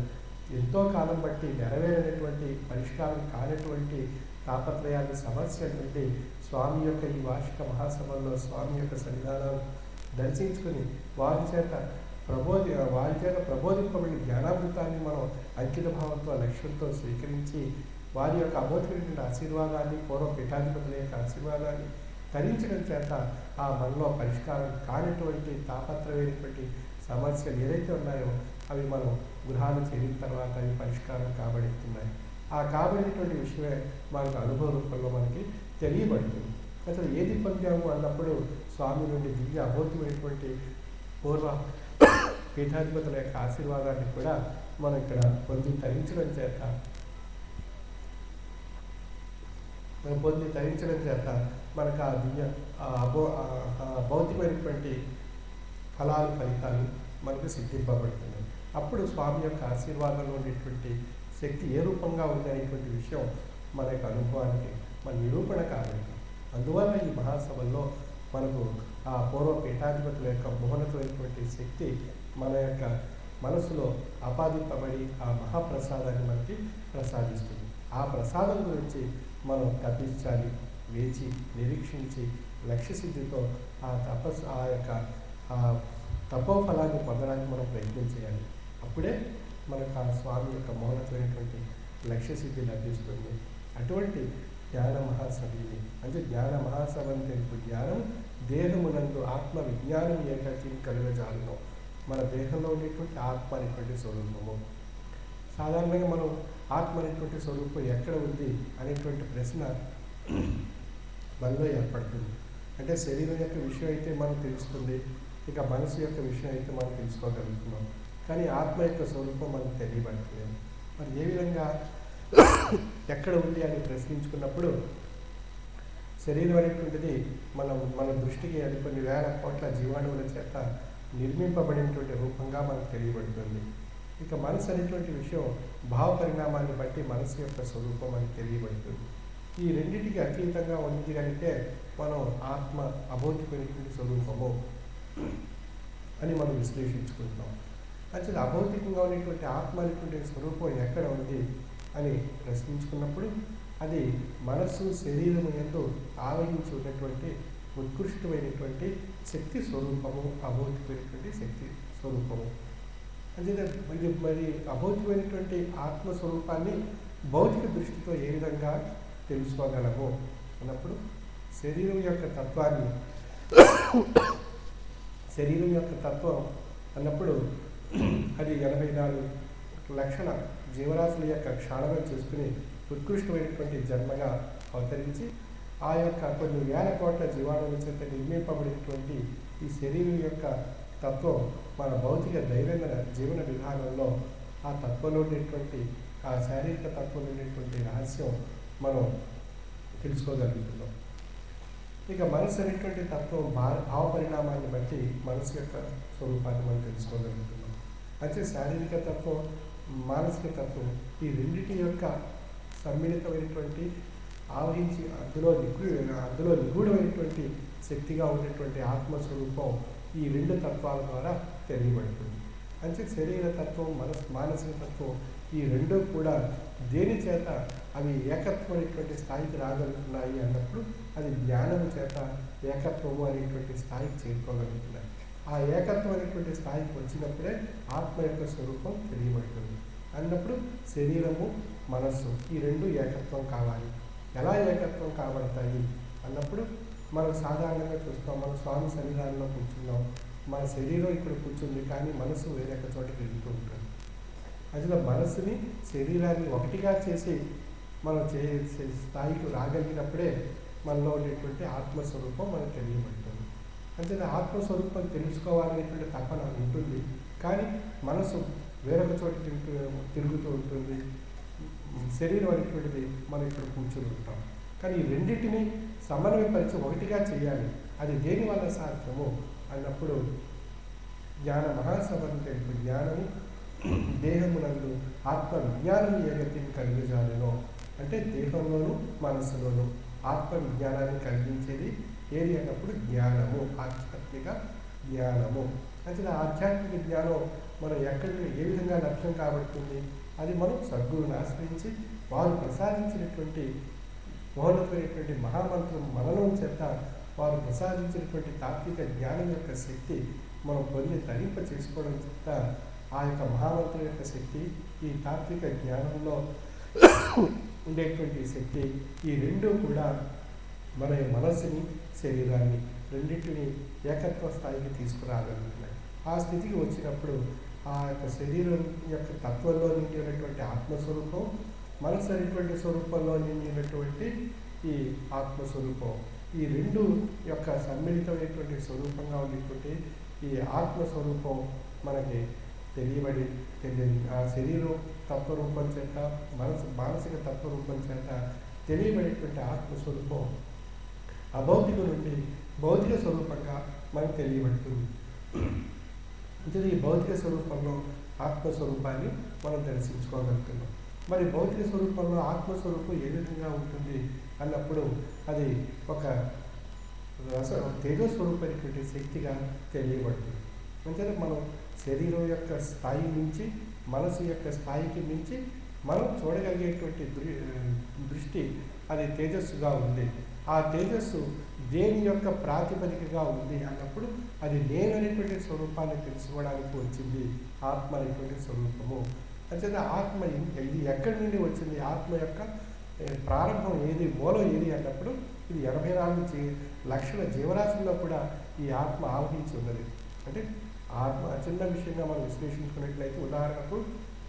ఎంతో కాలం బట్టి నెరవేరినటువంటి పరిష్కారం కానటువంటి తాపత్రయాన్ని సమస్య నుండి స్వామి యొక్క ఈ వార్షిక మహాసభల్లో స్వామి యొక్క సన్నిధానం దర్శించుకుని వారి చేత ప్రబోధింపబడిన జ్ఞానామృతాన్ని మనం అంకిత భావంతో లక్ష్యంతో స్వీకరించి వారి యొక్క అమోఘమైనటువంటి ఆశీర్వాదాన్ని పూర్వ పీఠాధిపతుల యొక్క ఆశీర్వాదాన్ని ధరించడం చేత ఆ మనలో పరిష్కారం కానిటువంటి తాపత్రమైనటువంటి సమస్యలు ఏదైతే ఉన్నాయో అవి మనం గృహాలు చేరిన తర్వాత అవి పరిష్కారం కాబడుతున్నాయి. ఆ కాబడినటువంటి విషయమే మనకు అనుభవ రూపంలో మనకి తెలియబడుతుంది. అసలు ఏది పొందాము అన్నప్పుడు స్వామి నుండి దివ్య అభౌతికమైనటువంటి పూర్వ పీఠాధిపతుల యొక్క ఆశీర్వాదాన్ని కూడా మనం ఇక్కడ పొంది తరించడం చేత మనకు ఆ దివ్య భౌతికమైనటువంటి ఫలితాలు మనకు సిద్ధింపబడుతున్నాయి. అప్పుడు స్వామి యొక్క ఆశీర్వాదంలో ఉండేటువంటి శక్తి ఏ రూపంగా ఉంది అనేటువంటి విషయం మన యొక్క అనుభవానికి మన నిరూపణ కాబట్టి అందువల్ల ఈ మహాసభల్లో మనకు ఆ పూర్వ పీఠాధిపతుల యొక్క మహోన్నతమైనటువంటి శక్తి మన యొక్క మనసులో ఆపాదింపబడి ఆ మహాప్రసాదాన్ని మనకి ప్రసాదిస్తుంది. ఆ ప్రసాదం గురించి మనం తప్పించాలి, వేచి నిరీక్షించి లక్ష్యసిద్ధితో ఆ యొక్క తపోఫలాన్ని పొందడానికి మనం ప్రయత్నం చేయాలి. అప్పుడే మనకు ఆ స్వామి యొక్క మౌనమైనటువంటి లక్ష్యసిద్ధి లభిస్తుంది. అటువంటి జ్ఞాన మహాసభని అంటే జ్ఞాన మహాసభని తెలుపు జ్ఞానం దేహమునందు ఆత్మ విజ్ఞానం ఏకత్వం కలుగజాలను మన దేహంలో ఉండేటువంటి ఆత్మ అనేటువంటి స్వరూపము. సాధారణంగా మనం ఆత్మ అనేటువంటి స్వరూపం ఎక్కడ ఉంది అనేటువంటి ప్రశ్న మనలో ఏర్పడుతుంది. అంటే శరీరం యొక్క విషయం అయితే మనం తెలుస్తుంది, ఇక మనసు యొక్క విషయం అయితే మనం తెలుసుకోగలుగుతున్నాం, కానీ ఆత్మ యొక్క స్వరూపం మనకు తెలియబడట్లేదు. మరి ఏ విధంగా ఎక్కడ ఉంది అని ప్రశ్నించుకున్నప్పుడు శరీరం అనేటువంటిది మన దృష్టికి అది కొన్ని వేల కోట్ల జీవాణువుల చేత నిర్మింపబడినటువంటి రూపంగా మనకు తెలియబడుతుంది. ఇక మనసు అనేటువంటి విషయం భావ పరిణామాన్ని బట్టి మనసు యొక్క స్వరూపం మనకు తెలియబడుతుంది. ఈ రెండింటికి అతీతంగా ఉంది కనుక మనం ఆత్మ అభౌతికమైనటువంటి స్వరూపము అని మనం విశ్లేషించుకుంటున్నాం. యాక్చువల్లీ అభౌతికంగా ఉన్నటువంటి ఆత్మ అనేటువంటి స్వరూపం ఎక్కడ ఉంది అని ప్రశ్నించుకున్నప్పుడు అది మనస్సు శరీరం యందు ఆవహించి ఉన్నటువంటి ఉత్కృష్టమైనటువంటి శక్తి స్వరూపము, అభౌతికమైనటువంటి శక్తి స్వరూపము. అంటే మరి అభౌతికమైనటువంటి ఆత్మస్వరూపాన్ని భౌతిక దృష్టితో ఏ విధంగా తెలుసుకోగలము అన్నప్పుడు శరీరం యొక్క తత్వాన్ని శరీరం యొక్క తత్వం అన్నప్పుడు అది 84 లక్షల జీవరాశుల యొక్క క్షాళనం చేసుకుని ఉత్కృష్టమైనటువంటి జన్మగా అవతరించి ఆ యొక్క కొన్ని వేల కోట్ల జీవాణుల చేత నిర్మింపబడినటువంటి ఈ శరీరం యొక్క తత్వం మన భౌతిక దైనందిన జీవన విధానంలో ఆ తత్వంలో ఉండేటువంటి ఆ శారీరక తత్వంలో ఉండేటువంటి రహస్యం మనం తెలుసుకోగలుగుతున్నాం. ఇక మనసు అనేటువంటి తత్వం భావ పరిణామాన్ని బట్టి మనసు యొక్క స్వరూపాన్ని మనం తెలుసుకోగలుగుతున్నాం. అయితే శారీరక తత్వం, మానసిక తత్వం ఈ రెండింటి యొక్క సమ్మిళితమైనటువంటి ఆవహించి అందులో నిగూఢమైనటువంటి శక్తిగా ఉండేటువంటి ఆత్మస్వరూపం ఈ రెండు తత్వాల ద్వారా తెలియబడుతుంది. అంటే శరీర తత్వం, మానసిక తత్వం ఈ రెండూ కూడా దేని చేత అవి ఏకత్వం అనేటువంటి స్థాయికి రాగలుగుతున్నాయి అన్నప్పుడు అది జ్ఞానం చేత ఏకత్వము అనేటువంటి స్థాయికి చేరుకోగలుగుతున్నాయి. ఆ ఏకత్వం అనేటువంటి స్థాయికి వచ్చినప్పుడే ఆత్మ యొక్క స్వరూపం తెలియబడుతుంది. అన్నప్పుడు శరీరము, మనస్సు ఈ రెండు ఏకత్వం కావాలి. ఎలా ఏకత్వం కాబడతాయి అన్నప్పుడు మనం సాధారణంగా చూస్తాం. మన స్వామి సన్నిధానంలో కూర్చున్నాం, మన శరీరం ఇక్కడ కూర్చుంది, కానీ మనసు వేరొక చోటకి వెళ్తూ ఉంటుంది. అసలు మనసుని శరీరాన్ని ఒకటిగా చేసి మనం చేసే స్థాయికి రాగలిగినప్పుడే మనలో ఉండేటువంటి ఆత్మస్వరూపం మనకు తెలియబడుతుంది. అంటే ఆత్మస్వరూపం తెలుసుకోవాలనేటువంటి తపన ఉంటుంది, కానీ మనసు వేరొక చోట తిరుగుతూ ఉంటుంది. శరీరం అనేటువంటిది మనం ఇక్కడ కూర్చుని ఉంటాం. కానీ ఈ రెండింటిని సమన్వయపరిచి ఒకటిగా చేయాలి. అది దేని వల్ల సాధ్యము అన్నప్పుడు జ్ఞాన మహాసభను తెలుపు జ్ఞానము దేహమునందు ఆత్మ విజ్ఞానం ఏ గతిని కలిగజాలనో, అంటే దేహంలోను మనసులోను ఆత్మ విజ్ఞానాన్ని కలిగించేది ఏది అన్నప్పుడు జ్ఞానము, ఆధ్యాత్మిక జ్ఞానము. అంటే ఆధ్యాత్మిక జ్ఞానం మనం ఎక్కడికి ఏ విధంగా లక్ష్యం కాబడుతుంది, అది మనం సద్గురువుని ఆశ్రయించి వారు ప్రసాదించినటువంటి మౌనమైనటువంటి మహామంత్రం మననం చేత వారు ప్రసాదించినటువంటి తాత్విక జ్ఞానం యొక్క శక్తి మనం పొంది తరింప చేసుకోవడం చేత ఆ యొక్క మహామంత్రం యొక్క శక్తి, ఈ తాత్విక జ్ఞానంలో ఉండేటువంటి శక్తి ఈ రెండు కూడా మన మనస్సుని, శరీరాన్ని రెండింటిని ఏకత్వ స్థాయికి తీసుకురాగలుగుతున్నాయి. ఆ స్థితికి వచ్చినప్పుడు ఆ యొక్క శరీరం యొక్క తత్వంలో నిండి ఉన్నటువంటి ఆత్మస్వరూపం, మనసు అనేటువంటి స్వరూపంలో నిండి ఉన్నటువంటి ఈ ఆత్మస్వరూపం, ఈ రెండు యొక్క సమ్మిళితమైనటువంటి స్వరూపంగా ఉండేటువంటి ఈ ఆత్మస్వరూపం మనకి తెలియదు. ఆ శరీరం తత్వరూపం చేత, మానసిక తత్వరూపం చేత తెలియబడేటువంటి ఆత్మస్వరూపం అభౌతిక నుండి భౌతిక స్వరూపంగా మనకు తెలియబడుతుంది. అంటే ఈ భౌతిక స్వరూపంలో ఆత్మస్వరూపాన్ని మనం దర్శించుకోగలుగుతున్నాం. మరి భౌతిక స్వరూపంలో ఆత్మస్వరూపం ఏ విధంగా ఉంటుంది అన్నప్పుడు అది ఒక తేజస్వరూపమైనటువంటి శక్తిగా తెలియబడుతుంది. అంటే మనం శరీరం యొక్క స్థాయి నుంచి మనసు యొక్క స్థాయికి మించి మనం చూడగలిగేటువంటి దృష్టి అది తేజస్సుగా ఉంది. ఆ తేజస్సు దేని యొక్క ప్రాతిపదికగా ఉంది అన్నప్పుడు అది నేను అనేటువంటి స్వరూపాన్ని తెలుసుకోవడానికి వచ్చింది ఆత్మ అనేటువంటి స్వరూపము. అంటే ఆత్మ ఇది ఎక్కడి నుండి వచ్చింది, ఆత్మ యొక్క ప్రారంభం ఏది, మూలం ఏది అన్నప్పుడు ఇది 84 లక్షల జీవరాశుల్లో కూడా ఈ ఆత్మ ఆవహించి ఉన్నది. అంటే ఆత్మ చిన్న విషయంగా మనం విశ్లేషించుకున్నట్లయితే, ఉదాహరణకు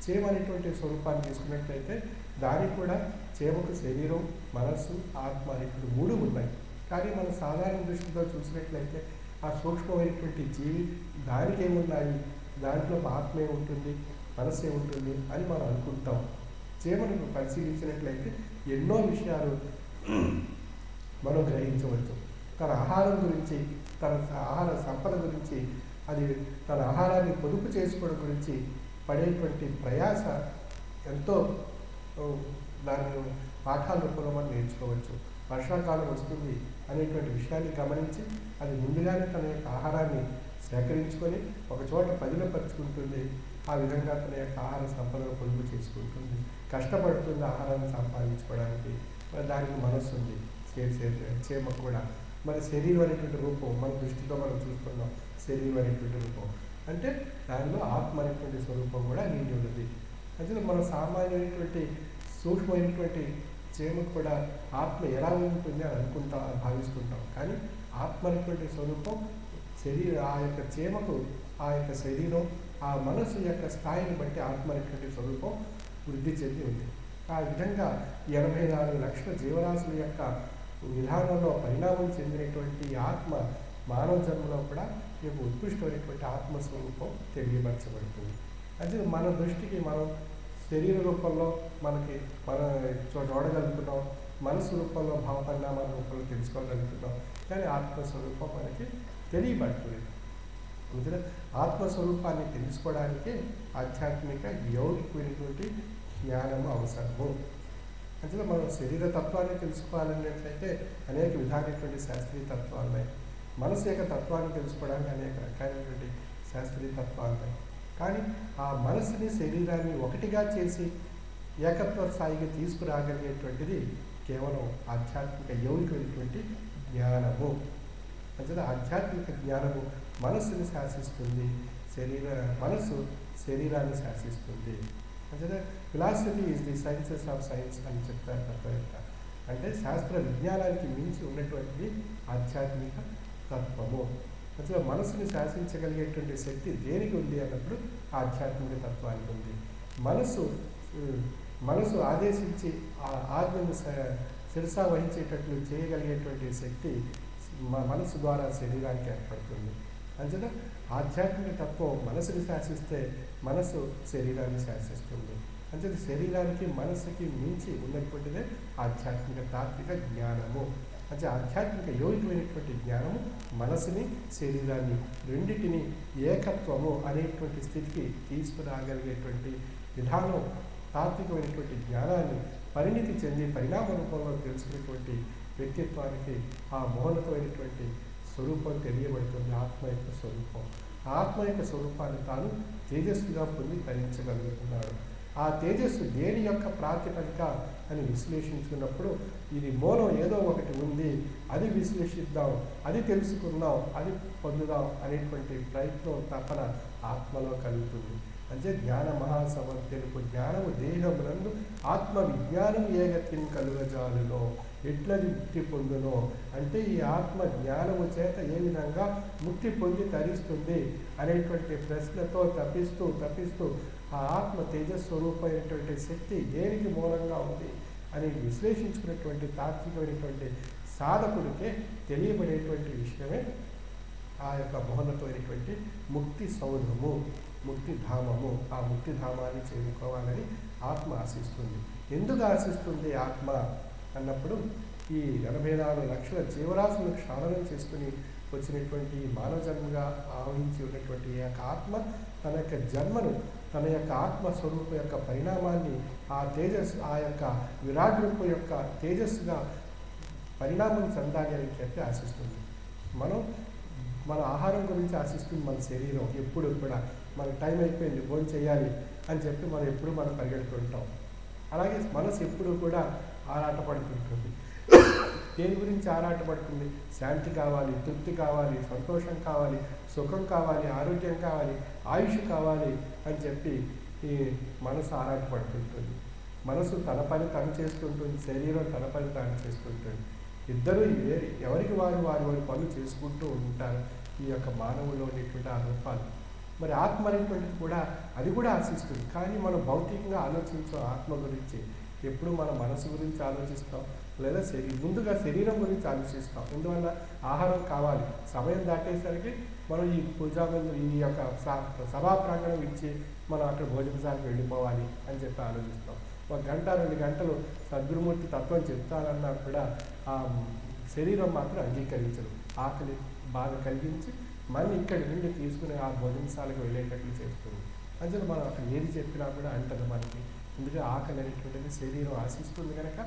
చేమ అనేటువంటి స్వరూపాన్ని తీసుకున్నట్లయితే దానికి కూడా చేమకు శరీరం, మనస్సు, ఆత్మ అనేటువంటి మూడు ఉన్నాయి. కానీ మనం సాధారణ దృష్టితో చూసినట్లయితే ఆ సూక్ష్మమైనటువంటి జీవి దానికి ఏమున్నాయి, దాంట్లో ఆత్మ ఏముంటుంది, మనసు ఏముంటుంది అని మనం అనుకుంటాం. చేమను పరిశీలించినట్లయితే ఎన్నో విషయాలు మనం గ్రహించవచ్చు. తన ఆహారం గురించి, తన ఆహార సంపద గురించి, అది తన ఆహారాన్ని పొదుపు చేసుకోవడం గురించి పడేటువంటి ప్రయాస ఎంతో దాన్ని పాఠాల రూపంలో మనం నేర్చుకోవచ్చు. వర్షాకాలం వస్తుంది అనేటువంటి విషయాన్ని గమనించి అది ముందుగానే తన యొక్క ఆహారాన్ని సేకరించుకొని ఒక చోట పదిలపరుచుకుంటుంది. ఆ విధంగా తన యొక్క ఆహార సంపదను పొదుపు చేసుకుంటుంది, కష్టపడుతుంది ఆహారాన్ని సంపాదించుకోవడానికి. దానికి మనస్సు ఉంది చేమ కూడా. మరి శరీరం అనేటువంటి రూపం మన దృష్టితో మనం చూస్తున్నాం. శరీరం అనేటువంటి రూపం అంటే దానిలో ఆత్మ అనేటువంటి స్వరూపం కూడా నిండి ఉన్నది. అంటే మనం సామాన్యమైనటువంటి సూక్ష్మమైనటువంటి చీమకు కూడా ఆత్మ ఎలా ఉంటుంది అని భావిస్తుంటాం. కానీ ఆత్మ అనేటువంటి స్వరూపం ఆ యొక్క చీమకు ఆ యొక్క శరీరం ఆ మనసు యొక్క స్థాయిని బట్టి ఆత్మ అనేటువంటి స్వరూపం వృద్ధి చెంది ఉంది. ఆ విధంగా 84 లక్షల జీవరాశుల యొక్క విధానంలో పరిణామం చెందినటువంటి ఆత్మ మానవ జన్మలో కూడా ఈ యొక్క ఉత్కృష్టమైనటువంటి ఆత్మస్వరూపం తెలియపరచబడుతుంది. అది మన దృష్టికి మనం శరీర రూపంలో మనకి చూడగలుగుతున్నాం, మనసు రూపంలో భావపరిణామాల రూపంలో తెలుసుకోగలుగుతున్నాం. కానీ ఆత్మస్వరూపం మనకి తెలియబడుతుంది. ఆత్మస్వరూపాన్ని తెలుసుకోవడానికి ఆధ్యాత్మిక యౌగికమైనటువంటి జ్ఞానము అవసరము. అంటే మనం శరీర తత్వాన్ని తెలుసుకోవాలన్నట్లయితే అనేక విధాలైనటువంటి శాస్త్రీయ తత్వాలు ఉన్నాయి. మనసు యొక్క తత్వాన్ని తెలుసుకోవడానికి అనేక రకాలైనటువంటి శాస్త్రీయ తత్వాలు ఉన్నాయి. కానీ ఆ మనసుని శరీరాన్ని ఒకటిగా చేసి ఏకత్వ స్థాయికి తీసుకురాగలిగేటువంటిది కేవలం ఆధ్యాత్మిక యౌగికమైనటువంటి జ్ఞానము. అంటే ఆధ్యాత్మిక జ్ఞానము మనస్సుని శాసిస్తుంది, మనసు శరీరాన్ని శాసిస్తుంది. అంటే philosophy is the sciences of science అని చెప్తారు తత్వవేత్త. అంటే శాస్త్ర విజ్ఞానానికి మించి ఉన్నటువంటిది ఆధ్యాత్మిక తత్వము. అసలు మనసుని శాసించగలిగేటువంటి శక్తి దేనికి ఉంది అన్నప్పుడు ఆధ్యాత్మిక తత్వానికి ఉంది. మనసు ఆదేశించి ఆ ఆజ్ఞను శిరసా వహించేటట్లు చేయగలిగేటువంటి శక్తి మనసు ద్వారా శరీరానికి ఏర్పడుతుంది. అంచేత ఆధ్యాత్మిక తత్వం మనసుని శాసిస్తే మనసు శరీరాన్ని శాసిస్తుంది. అంచేత శరీరానికి మనసుకి మించి ఉన్నటువంటిదే ఆధ్యాత్మిక తాత్విక జ్ఞానము. అంటే ఆధ్యాత్మిక యౌగికమైనటువంటి జ్ఞానము మనసుని శరీరాన్ని రెండిటిని ఏకత్వము అనేటువంటి స్థితికి తీసుకురాగలిగేటువంటి విధానం. తాత్వికమైనటువంటి జ్ఞానాన్ని పరిణితి చెంది పరిణామ రూపంలో తెలుసుకునేటువంటి వ్యక్తిత్వానికి ఆ మౌనతమైనటువంటి స్వరూపం తెలియబడుతుంది. ఆత్మ యొక్క స్వరూపం. ఆత్మ యొక్క స్వరూపాన్ని తాను తేజస్సుగా పొంది ధరించగలుగుతున్నాడు. ఆ తేజస్సు దేని యొక్క ప్రాతిపదిక అని విశ్లేషించుకున్నప్పుడు ఇది మూలం ఏదో ఒకటి ఉంది, అది విశ్లేషిద్దాం, అది తెలుసుకుందాం, అది పొందుదాం అనేటువంటి ప్రయత్నం తపన ఆత్మలో కలుగుతుంది. అంటే జ్ఞాన మహాసభ తెలుపు జ్ఞానము దేహమునందు ఆత్మ విజ్ఞానం ఏగతిని కలుగజాలునో ఎట్లది ముక్తి పొందునో. అంటే ఈ ఆత్మ జ్ఞానము చేత ఏ విధంగా ముక్తి పొంది తరిస్తుంది అనేటువంటి ప్రశ్నతో తప్పిస్తూ ఆ ఆత్మ తేజస్వరూపమైనటువంటి శక్తి దేనికి మూలంగా ఉంది అని విశ్లేషించుకున్నటువంటి తాత్వికమైనటువంటి సాధకుడికే తెలియబడేటువంటి విషయమే ఆ యొక్క మహోన్నతమైనటువంటి ముక్తి సౌధము, ముక్తిధామము. ఆ ముక్తిధామాన్ని చేరుకోవాలని ఆత్మ ఆశిస్తుంది. ఎందుకు ఆశిస్తుంది ఆత్మ అన్నప్పుడు ఈ 84 లక్షల జీవరాశులను క్షాళనం చేసుకుని వచ్చినటువంటి మానవ జన్మగా ఆవహించి ఉన్నటువంటి ఈ యొక్క ఆత్మ తన యొక్క జన్మను, తన యొక్క ఆత్మస్వరూప యొక్క పరిణామాన్ని ఆ తేజస్సు, ఆ యొక్క విరాట్ రూపం యొక్క తేజస్సుగా పరిణామం చెందాలి అని చెప్పి ఆశిస్తుంది. మన ఆహారం గురించి ఆశిస్తుంది మన శరీరం. ఎప్పుడు కూడా మనకు టైం అయిపోయింది, భోజనం చేయాలి అని చెప్పి మనం పరిగెడుతుంటాం. అలాగే మనసు ఎప్పుడు కూడా ఆరాటపడుతుంటుంది. దేని గురించి ఆరాటపడుతుంది? శాంతి కావాలి, తృప్తి కావాలి, సంతోషం కావాలి, సుఖం కావాలి, ఆరోగ్యం కావాలి, ఆయుష్ కావాలి అని చెప్పి ఈ మనసు ఆరాటపడుతుంటుంది. మనసు తన పని తను చేస్తుంటుంది, శరీరం తన పని తాను చేస్తుంటుంది. ఇద్దరు ఎవరికి వారి పనులు చేసుకుంటూ ఉంటారు ఈ యొక్క మానవులో ఉండేటువంటి ఆ రూపాలు. మరి ఆత్మ అనేటువంటిది కూడా అది కూడా ఆశిస్తుంది. కానీ మనం భౌతికంగా ఆలోచించాం ఆత్మ గురించి. ఎప్పుడు మన మనసు గురించి ఆలోచిస్తాం, లేదా ముందుగా శరీరం గురించి ఆలోచిస్తాం. ఎందువల్ల ఆహారం కావాలి, సమయం దాటేసరికి మనం ఈ పూజామందు ఈ యొక్క సభా ప్రాంగణం ఇచ్చి మనం అక్కడ భోజనశాలకు వెళ్ళిపోవాలి అని చెప్పి ఆలోచిస్తాం. 1 గంట 2 గంటలు సద్గురుమూర్తి తత్వం చెప్తానన్నా కూడా ఆ శరీరం మాత్రం అంగీకరించదు. ఆకలి బాగా కలిగించి మళ్ళీ ఇక్కడి నుండి తీసుకుని ఆ భోజనశాలకు వెళ్ళేటట్లు చేస్తుంది. అంటే మనం అక్కడ ఏది చెప్పినా కూడా అంటదు మనకి. ఎందుకంటే ఆకలి అనేటువంటిది శరీరం ఆశిస్తుంది కనుక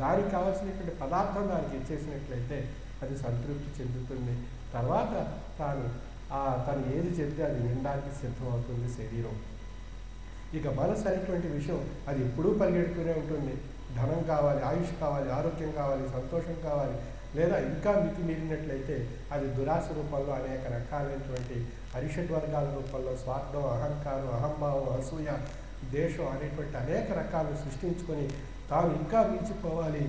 దానికి కావాల్సినటువంటి పదార్థం దానికి ఇచ్చేసినట్లయితే అది సంతృప్తి చెందుతుంది. తర్వాత తను ఏది చెప్తే అది వినడానికి సిద్ధమవుతుంది శరీరం. ఇక మనసు అనేటువంటి విషయం అది ఎప్పుడూ పరిగెడుతూనే ఉంటుంది. ధనం కావాలి, ఆయుష్ కావాలి, ఆరోగ్యం కావాలి, సంతోషం కావాలి లేదా ఇంకా మితిమీరినట్లయితే అది దురాశ రూపంలో అనేక రకాలైనటువంటి అరిషడ్ వర్గాల రూపంలో స్వార్థం, అహంకారం, అహంభావం, అసూయ, దేశం అనేటువంటి అనేక రకాలు సృష్టించుకొని తాను ఇంకా మించిపోవాలి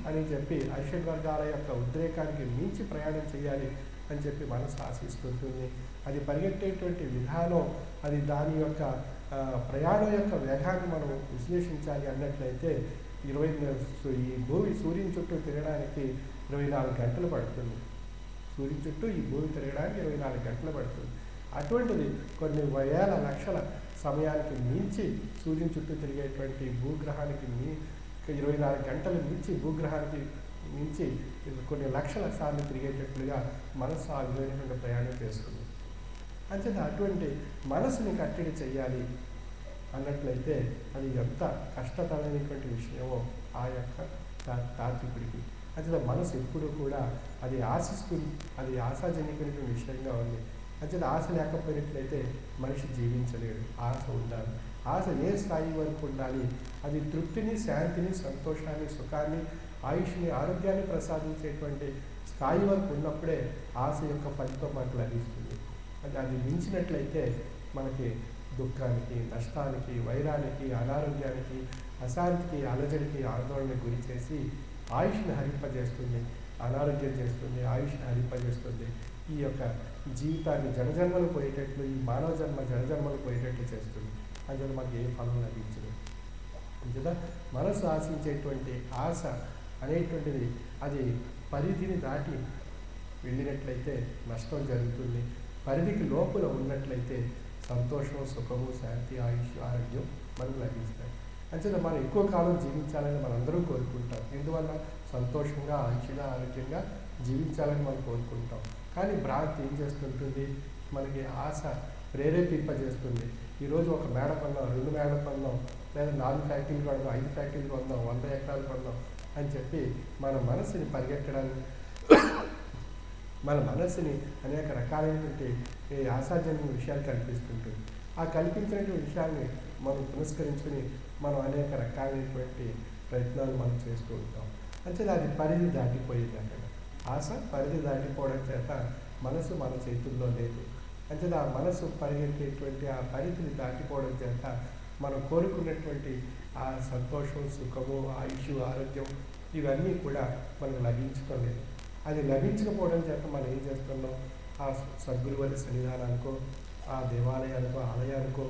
అని చెప్పి అరిషడ్ వర్గాల యొక్క ఉద్రేకానికి మించి ప్రయాణం చేయాలి అని చెప్పి మనసు ఆశిస్తుంటుంది. అది పరిగెట్టేటువంటి విధానం, అది దాని యొక్క ప్రయాణం యొక్క వేగాన్ని మనం విశ్లేషించాలి అన్నట్లయితే ఈ భూమి సూర్యుని చుట్టూ తిరగడానికి 24 గంటలు పడుతుంది. సూర్యుని చుట్టూ ఈ భూమి తిరగడానికి 24 గంటలు పడుతుంది. అటువంటిది కొన్ని వేల లక్షల సమయానికి మించి సూర్యుని చుట్టూ తిరిగేటువంటి భూగ్రహానికి 24 గంటలు మించి భూగ్రహానికి మించి కొన్ని లక్షల సార్లు తిరిగేటట్లుగా మనసు ఆ విధమైనటువంటి ప్రయాణం చేస్తుంది. అంచేత అటువంటి మనసుని కట్టడి చేయాలి అన్నట్లయితే అది ఎంత కష్టతరమైనటువంటి విషయమో ఆ యొక్క తాత్వికుడికి. అంచేత మనసు ఎప్పుడూ కూడా అది ఆశిస్తుంది, అది ఆశాజనకమైనటువంటి విషయంగా ఉంది. అంచేత ఆశ లేకపోయినట్లయితే మనిషి జీవించలేడు. ఆశ ఉండాలి. ఆశ ఏ స్థాయి వరకు ఉండాలి? అది తృప్తిని, శాంతిని, సంతోషాన్ని, సుఖాన్ని, ఆయుష్ని, ఆరోగ్యాన్ని ప్రసాదించేటువంటి స్థాయి వరకు ఉన్నప్పుడే ఆశ యొక్క ఫలితం మనకు లభిస్తుంది. అది మించినట్లయితే మనకి దుఃఖానికి, నష్టానికి, వైరానికి, అనారోగ్యానికి, అశాంతికి, అలజడికి, ఆందోళనకు గురి చేసి ఆయుష్ని హరింపజేస్తుంది, అనారోగ్యం చేస్తుంది, ఆయుష్ని హరింపజేస్తుంది. ఈ యొక్క జీవితాన్ని జనజన్మలు పోయేటట్లు, ఈ మానవ జన్మ జనజన్మలు పోయేటట్లు చేస్తుంది. అందువల్ల మనకి ఏ ఫలం లభించదు. అంతేదా మనసు ఆశించేటువంటి ఆశ అనేటువంటిది అది పరిధిని దాటి వెళ్ళినట్లయితే నష్టం జరుగుతుంది. పరిధికి లోపల ఉన్నట్లయితే సంతోషం, సుఖము, శాంతి, ఆయుష్, ఆరోగ్యం మనకు లభిస్తాయి. అంచేత మనం ఎక్కువ కాలం జీవించాలని మనందరూ కోరుకుంటాం. ఎందువల్ల సంతోషంగా, ఆయుష్గా, ఆరోగ్యంగా జీవించాలని మనం కోరుకుంటాం. కానీ భ్రాంతి ఏం చేస్తుంటుంది? మనకి ఆశ ప్రేరేపింపజేస్తుంది. ఈరోజు ఒక మేడ కొన్నాం, 2 మేడ కొన్నాం, లేదా 4 ఫ్యాక్టరీలు కొన్నాం, 5 ఫ్యాక్టరీలు కొన్నాం, 100 ఎకరాలు కొన్నాం అని చెప్పి మన మనసుని పరిగెట్టడానికి, మన మనస్సుని అనేక రకాలైనటువంటి ఆశాజనక విషయాలు కల్పిస్తుంటుంది. ఆ కల్పించినటువంటి విషయాన్ని మనం పురస్కరించుకుని మనం అనేక రకాలైనటువంటి ప్రయత్నాలు మనం చేస్తూ ఉంటాం. అంటే అది పరిధి దాటిపోయింది. అక్కడ ఆశ పరిధి దాటిపోవడం చేత మనసు మన చేతుల్లో లేదు. అంటే ఆ మనసు పరిగెట్టేటువంటి ఆ పరిధిని దాటిపోవడం చేత మనం కోరుకున్నటువంటి ఆ సంతోషం, సుఖము, ఆయుష్, ఆరోగ్యం ఇవన్నీ కూడా మనకు లభించుకోలేదు. అది లభించకపోవడం చేత మనం ఏం చేస్తున్నాం? ఆ సద్గురువుల సన్నిధానానికో, ఆ దేవాలయానికో, ఆలయానికో,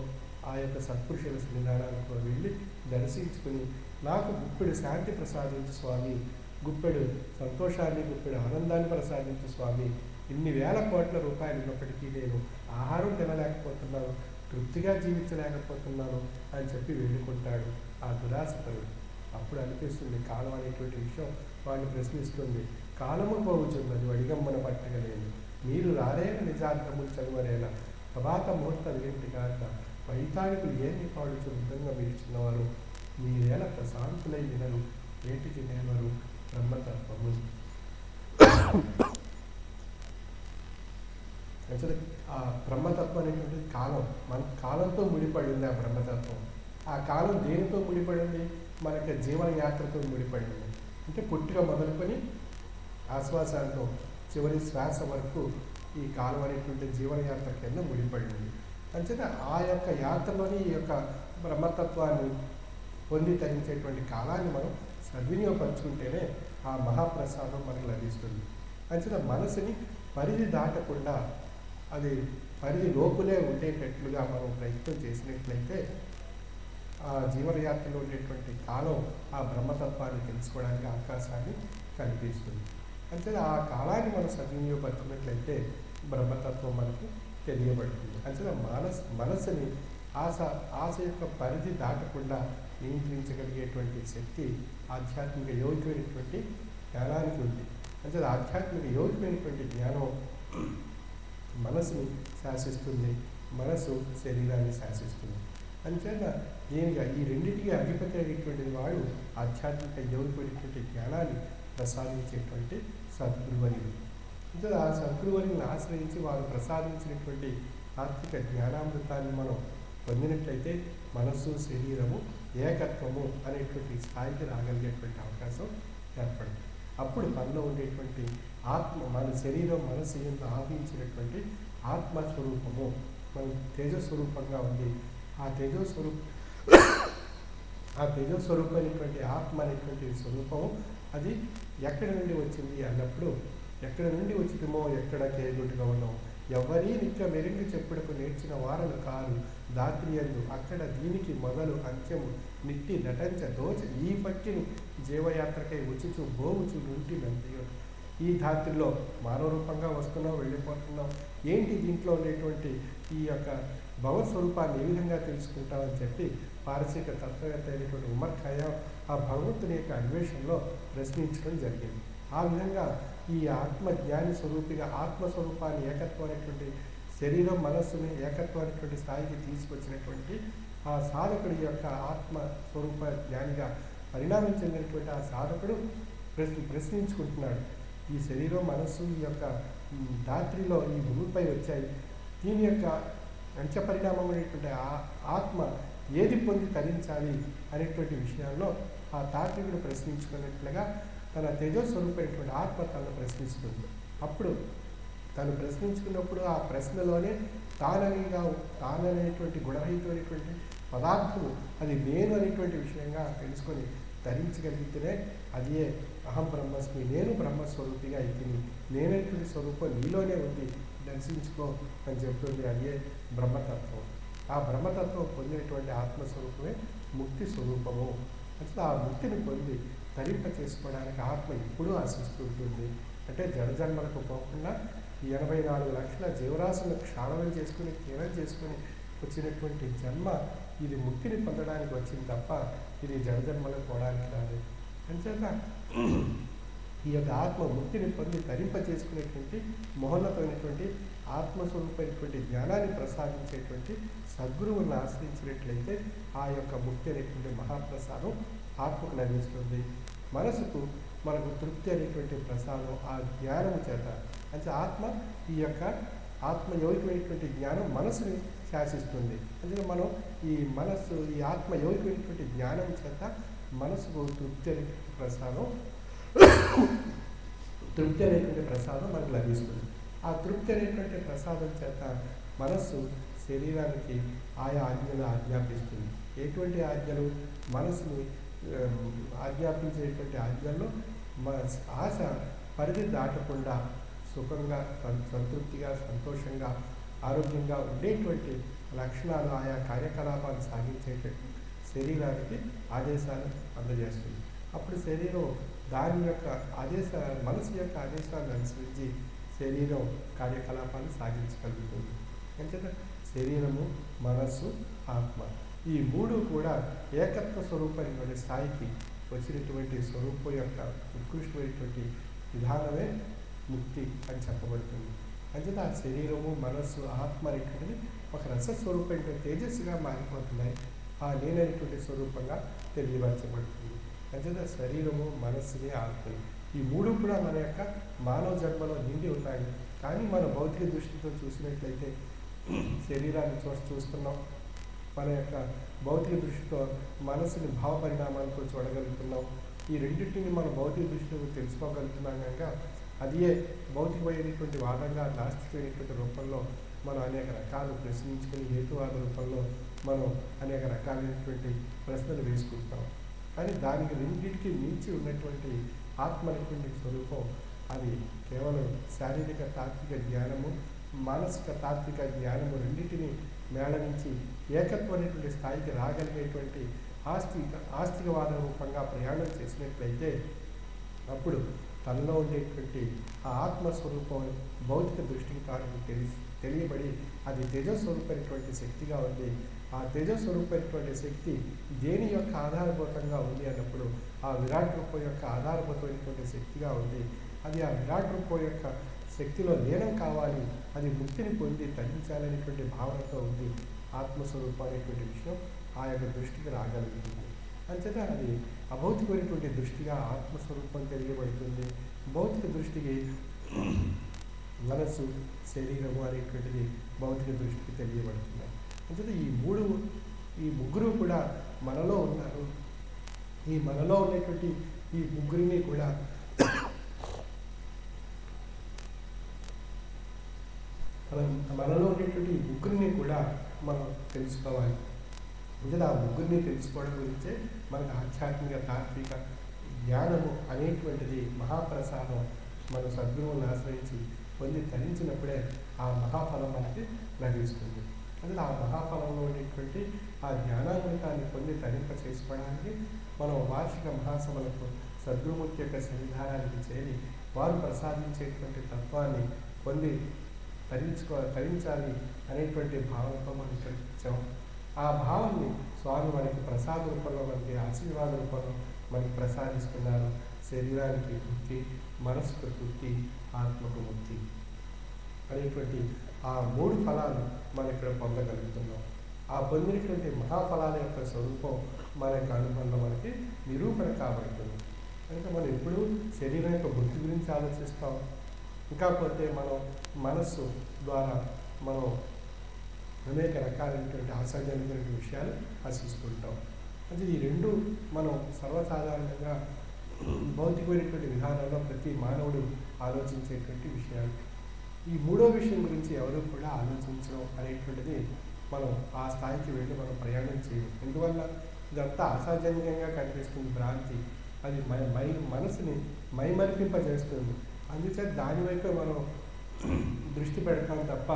ఆ యొక్క సత్పురుషుల సన్నిధానానికో వెళ్ళి దర్శించుకుని నాకు గుప్పెడు శాంతి ప్రసాదించు స్వామి, గుప్పెడు సంతోషాన్ని, గుప్పెడు ఆనందాన్ని ప్రసాదించు స్వామి, ఇన్ని వేల కోట్ల రూపాయలు ఉన్నప్పటికీ నేను ఆహారం తినలేకపోతున్నాను, తృప్తిగా జీవించలేకపోతున్నాను అని చెప్పి వెళ్ళుకుంటాడు ఆ దురాశపరుడు. అప్పుడు అనిపిస్తుంది కాలం అనేటువంటి విషయం వాడిని ప్రశ్నిస్తుంది. కాలము పోవుచున్నది వడిగమ్మన పట్టగలేదు, మీరు రారేన నిజార్థము చదువరేనా, ప్రభాత ముహూర్త వింటిగాక వైతాళికులు ఏమి పాడుచు విధంగా మీరు చిన్నవారు, మీరేలా ప్రశాంతులై వినరు ఏటికి నేనరు బ్రహ్మతత్వము. ఆ బ్రహ్మతత్వం అనేటువంటి కాలం, మన కాలంతో ముడిపడింది. ఆ బ్రహ్మతత్వం ఆ కాలం దేనితో ముడిపడింది? మనకి జీవన యాత్రతో ముడిపడింది. అంటే పుట్టుక మొదలుకొని ఆశ్వాసంతో చివరి శ్వాస వరకు ఈ కాలం అనేటువంటి జీవనయాత్ర కింద ముడిపడింది. అంచేత ఆ యొక్క యాత్రలోని ఈ యొక్క బ్రహ్మతత్వాన్ని పొంది తరించేటువంటి కాలాన్ని మనం సద్వినియోగపరుచుకుంటేనే ఆ మహాప్రసాదం మనకు లభిస్తుంది. అంచేత మనసుని పరిధి దాటకుండా అది పరిధి లోపులే ఉండేటట్లుగా మనం ప్రయత్నం చేసినట్లయితే ఆ జీవనయాత్రలో ఉండేటువంటి కాలం ఆ బ్రహ్మతత్వాన్ని తెలుసుకోవడానికి అవకాశాన్ని కల్పిస్తుంది. అంటే ఆ కాలాన్ని మనం సద్వినియోగపరుచుకున్నట్లయితే బ్రహ్మతత్వం మనకు తెలియబడుతుంది. అంటే మనసుని ఆశ యొక్క పరిధి దాటకుండా నియంత్రించగలిగేటువంటి శక్తి ఆధ్యాత్మిక యోగ్యమైనటువంటి జ్ఞానానికి ఉంది. అంటే ఆధ్యాత్మిక యోగ్యమైనటువంటి జ్ఞానం మనసుని శాసిస్తుంది, మనసు శరీరాన్ని శాసిస్తుంది. అంచేత దీనిగా ఈ రెండింటికి అధిపతి అయినటువంటి వాడు ఆధ్యాత్మిక యోగ్యమైనటువంటి జ్ఞానాన్ని ప్రసాదించేటువంటి సద్గురువర్యులు. అంటే ఆ సద్గురువర్యులను ఆశ్రయించి వారు ప్రసాదించినటువంటి ఆత్మిక జ్ఞానామృతాన్ని మనం పొందినట్లయితే మనస్సు, శరీరము ఏకత్వము అనేటువంటి స్థాయికి రాగలిగేటువంటి అవకాశం ఏర్పడుతుంది. అప్పుడు మనలో ఉండేటువంటి ఆత్మ, మన శరీరం మనసు ఎంత ఆవహించినటువంటి ఆత్మస్వరూపము మన తేజస్వరూపంగా ఉంది. ఆ తేజస్వరూపమైనటువంటి ఆత్మ అనేటువంటి స్వరూపము అది ఎక్కడి నుండి వచ్చింది అన్నప్పుడు, ఎక్కడ నుండి వచ్చిందో ఎక్కడ కేగుట్టుగా ఉన్నాం, ఎవరీ నిత్య మెరుగు చెప్పుడుకు నేర్చిన వారలు కారు దాత్రియందు అక్కడ దీనికి మొదలు అంత్యము నిట్టి నటంచ దోచ ఈ పట్టిని జీవయాత్రకై ఉచిచు బోవుచు నుండి నందియు. ఈ ధాత్రిలో మానవ రూపంగా వస్తున్నాం, వెళ్ళిపోతున్నాం. ఏంటి దీంట్లో ఉండేటువంటి ఈ యొక్క భగవత్స్వరూపాన్ని ఏ విధంగా తెలుసుకుంటామని చెప్పి పారసీక తత్వవేత్త అయినటువంటి ఉమర్ ఖయ్యామ్ ఆ భగవంతుని యొక్క అన్వేషణలో ప్రశ్నించడం జరిగింది. ఆ విధంగా ఈ ఆత్మజ్ఞాని స్వరూపిగా ఆత్మస్వరూపాన్ని ఏకత్వం అనేటువంటి శరీరం మనస్సుని ఏకత్వం అనేటువంటి స్థాయికి తీసుకొచ్చినటువంటి ఆ సాధకుడి యొక్క ఆత్మస్వరూప జ్ఞానిగా పరిణామం చెందినటువంటి ఆ సాధకుడు ప్రశ్నించుకుంటున్నాడు. ఈ శరీరం మనస్సు ఈ యొక్క ధాత్రిలో ఈ భూమిపై వచ్చాయి, దీని యొక్క అంచపరిణామం అనేటువంటి ఆత్మ ఏది పొంది తరించాలి అనేటువంటి విషయాల్లో ఆ తాత్వికుడు ప్రశ్నించుకున్నట్లుగా తన తేజస్వరూపమైనటువంటి ఆత్మ తను ప్రశ్నిస్తుంది. అప్పుడు తను ప్రశ్నించుకున్నప్పుడు ఆ ప్రశ్నలోనే తాననేటువంటి గుణరహితమైనటువంటి పదార్థము అది నేను అనేటువంటి విషయంగా తెలుసుకొని ధరించగలిగితేనే అదే అహం బ్రహ్మస్మి, నేను బ్రహ్మస్వరూపిగా అయితేని, నేనేటువంటి స్వరూపం నీలోనే ఉంది, దర్శించుకో అని చెప్తుంది. అదే బ్రహ్మతత్వం. ఆ బ్రహ్మతత్వం పొందినటువంటి ఆత్మస్వరూపమే ముక్తి స్వరూపము. అసలు ఆ ముక్తిని పొంది తరింప చేసుకోవడానికి ఆత్మ ఎప్పుడూ ఆశిస్తుంటుంది. అంటే జనజన్మలకు పోకుండా 84 లక్షల జీవరాశులను క్షాళనం చేసుకుని కేవలం చేసుకుని వచ్చినటువంటి జన్మ ఇది ముక్తిని పొందడానికి వచ్చింది తప్ప ఇది జనజన్మలకు పోవడానికి రాదు. అంచేత ఈ యొక్క ఆత్మ ముక్తిని పొంది తరింప చేసుకునేటువంటి మహోన్నతమైనటువంటి ఆత్మస్వరూపమైనటువంటి జ్ఞానాన్ని ప్రసాదించేటువంటి సద్గురువులను ఆశ్రయించినట్లయితే ఆ యొక్క ముక్తి అనేటువంటి మహాప్రసాదం ఆత్మకు లభిస్తుంది. మనసుకు మనకు తృప్తి అనేటువంటి ప్రసాదం ఆ జ్ఞానము చేత. అంటే ఆత్మ ఈ యొక్క ఆత్మయోగికమైనటువంటి జ్ఞానం మనసుని శాసిస్తుంది. అందుకే మనం ఈ మనస్సు ఈ ఆత్మయోగికమైనటువంటి జ్ఞానం చేత మనసుకు తృప్తి అనేటువంటి ప్రసాదం మనకు లభిస్తుంది. ఆ తృప్తి అనేటువంటి ప్రసాదం చేత మనస్సు శరీరానికి ఆయా ఆజ్ఞలు ఆజ్ఞాపిస్తుంది. ఎటువంటి ఆజ్ఞలు? మనసుని ఆజ్ఞాపించేటువంటి ఆజ్ఞల్లో ఆశ పరిధి దాటకుండా సుఖంగా సంతృప్తిగా సంతోషంగా ఆరోగ్యంగా ఉండేటువంటి లక్షణాలు ఆయా కార్యకలాపాలు సాగించేటువంటి శరీరానికి ఆదేశాలు అందజేస్తుంది. అప్పుడు శరీరం దాని యొక్క మనసు యొక్క ఆదేశాలను అనుసరించి శరీరం కార్యకలాపాలు సాగించగలుగుతుంది. అంతేనా? శరీరము, మనస్సు, ఆత్మ ఈ మూడు కూడా ఏకత్వ స్వరూపమైనటువంటి స్థాయికి వచ్చినటువంటి స్వరూపం యొక్క ఉత్కృష్టమైనటువంటి విధానమే ముక్తి అని చెప్పబడుతుంది. అంచేత ఆ శరీరము, మనస్సు, ఆత్మ అనేటువంటిది ఒక రసస్వరూపమైన తేజస్సుగా మారిపోతున్నాయి. ఆ నేనైనటువంటి స్వరూపంగా తెలియపరచబడుతుంది. అంచేత శరీరము, మనస్సుని, ఆత్మని ఈ మూడు కూడా మన యొక్క మానవ జన్మలో నిండి ఉన్నాయి. కానీ మన భౌతిక దృష్టితో చూసినట్లయితే శరీరాన్ని చూస్తున్నాం, మన యొక్క భౌతిక దృష్టితో మనసుని భావ పరిణామాలతో చూడగలుగుతున్నాం. ఈ రెండింటిని మన భౌతిక దృష్టితో తెలుసుకోగలుగుతున్నాం కనుక అదే భౌతికమైనటువంటి వాదంగా నాస్తికమైనటువంటి రూపంలో మనం అనేక రకాలు ప్రశ్నించుకుని హేతువాద రూపంలో మనం అనేక రకాలైనటువంటి ప్రశ్నలు వేసుకుంటాం. కానీ దానికి రెండింటికి మించి ఉన్నటువంటి ఆత్మ అనేటువంటి స్వరూపం అది కేవలం శారీరక తాత్విక జ్ఞానము, మానసిక తాత్విక జ్ఞానము రెండింటిని మేళవించి ఏకత్వం అనేటువంటి స్థాయికి రాగలిగేటువంటి ఆస్తికవాద రూపంగా ప్రయాణం చేసినట్లయితే అప్పుడు తనలో ఉండేటువంటి ఆ ఆత్మస్వరూపం భౌతిక దృష్టికి తాను తెలియబడి అది తేజస్వరూపమైనటువంటి శక్తిగా ఉంది. ఆ తేజస్వరూపమైనటువంటి శక్తి దేని యొక్క ఆధారభూతంగా ఉంది అన్నప్పుడు ఆ విరాట్ రూపం యొక్క ఆధారభూతమైనటువంటి శక్తిగా ఉంది. అది ఆ విరాట్ రూపం యొక్క శక్తిలో లీనం కావాలి, అది ముక్తిని పొంది తగ్గించాలనేటువంటి భావనతో ఉంది. ఆత్మస్వరూపం అనేటువంటి విషయం ఆ యొక్క దృష్టికి రాగలుగుతుంది. అంచేత అది అభౌతికమైనటువంటి దృష్టిగా ఆత్మస్వరూపం తెలియబడుతుంది. భౌతిక దృష్టికి మనస్సు, శరీరము అనేటువంటిది భౌతిక దృష్టికి తెలియబడుతున్నాయి. అంచేత ఈ ముగ్గురు కూడా మనలో ఉన్నారు. ఈ మనలో ఉన్నటువంటి ఈ ముగ్గురిని కూడా మనలో ఉండేటువంటి ఈ ముగ్గురిని కూడా మనం తెలుసుకోవాలి. అందులో ఆ ముగ్గురిని తెలుసుకోవడం గురించే మనకు ఆధ్యాత్మిక తాత్విక జ్ఞానము అనేటువంటిది మహాప్రసాదం మన సద్గురువుని ఆశ్రయించి పొంది తరించినప్పుడే ఆ మహాఫలం మనకి లభిస్తుంది. అందులో ఆ మహాఫలంలో ఉండేటువంటి ఆ జ్ఞానామృతాన్ని పొంది తరింప చేసుకోవడానికి మనం వార్షిక మహాసభలకు సద్గురుమూర్తి యొక్క సన్నిధానానికి చేరి వారు ప్రసాదించేటువంటి తత్వాన్ని పొంది తరించాలి అనేటువంటి భావనతో మనం ఇక్కడికి వచ్చాము. ఆ భావాన్ని స్వామి మనకి ప్రసాద రూపంలో, మనకి ఆశీర్వాద రూపంలో మనకి ప్రసాదిస్తున్నారు. శరీరానికి ముక్తి, మనసుకు తృప్తి, ఆత్మకు ముక్తి అనేటువంటి ఆ 3 ఫలాలు మనం ఇక్కడ పొందగలుగుతున్నాం. ఆ పొందినటువంటి మహాఫలాల యొక్క స్వరూపం మన యొక్క అనుభవంలో మనకి నిరూపణ కాబడుతుంది. అంటే మనం ఎప్పుడూ శరీరం యొక్క వృత్తి గురించి ఆలోచిస్తాం. ఇంకాపోతే మనం మనస్సు ద్వారా మనం అనేక రకాలైనటువంటి ఆశ్చర్యమైనటువంటి విషయాలు ఆశిస్తుంటాం. అంటే ఈ 2 మనం సర్వసాధారణంగా భౌతికమైనటువంటి విధానంలో ప్రతి మానవుడు ఆలోచించేటువంటి విషయాలు. ఈ 3వ విషయం గురించి ఎవరు కూడా ఆలోచించడం అనేటువంటిది మనం ఆ స్థాయికి వెళ్ళి మనం ప్రయాణం చేయడం. ఎందువల్ల ఇదంతా అసాధ్యంగా కనిపిస్తుంది భ్రాంతి. అది మనసుని మైమరిపింపజేస్తుంది. అందుచేత దానివైపే మనం దృష్టి పెడతాం తప్ప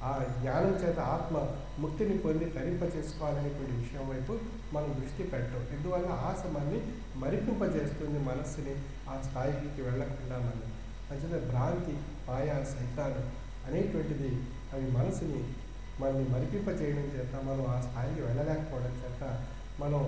ఆ జ్ఞానం చేత ఆత్మ ముక్తిని పొంది తరింప చేసుకోవాలనేటువంటి విషయం వైపు మనం దృష్టి పెట్టం. ఎందువల్ల ఆశ మనని మరిపింపజేస్తుంది, మనస్సుని ఆ స్థాయికి వెళ్ళకుండా మనం. అంచేత భ్రాంతి, మాయా, సైతాను అనేటువంటిది అవి మనసుని మనల్ని మరిపింపజేయడం చేత మనం ఆ స్థాయికి వెళ్ళలేకపోవడం చేత మనం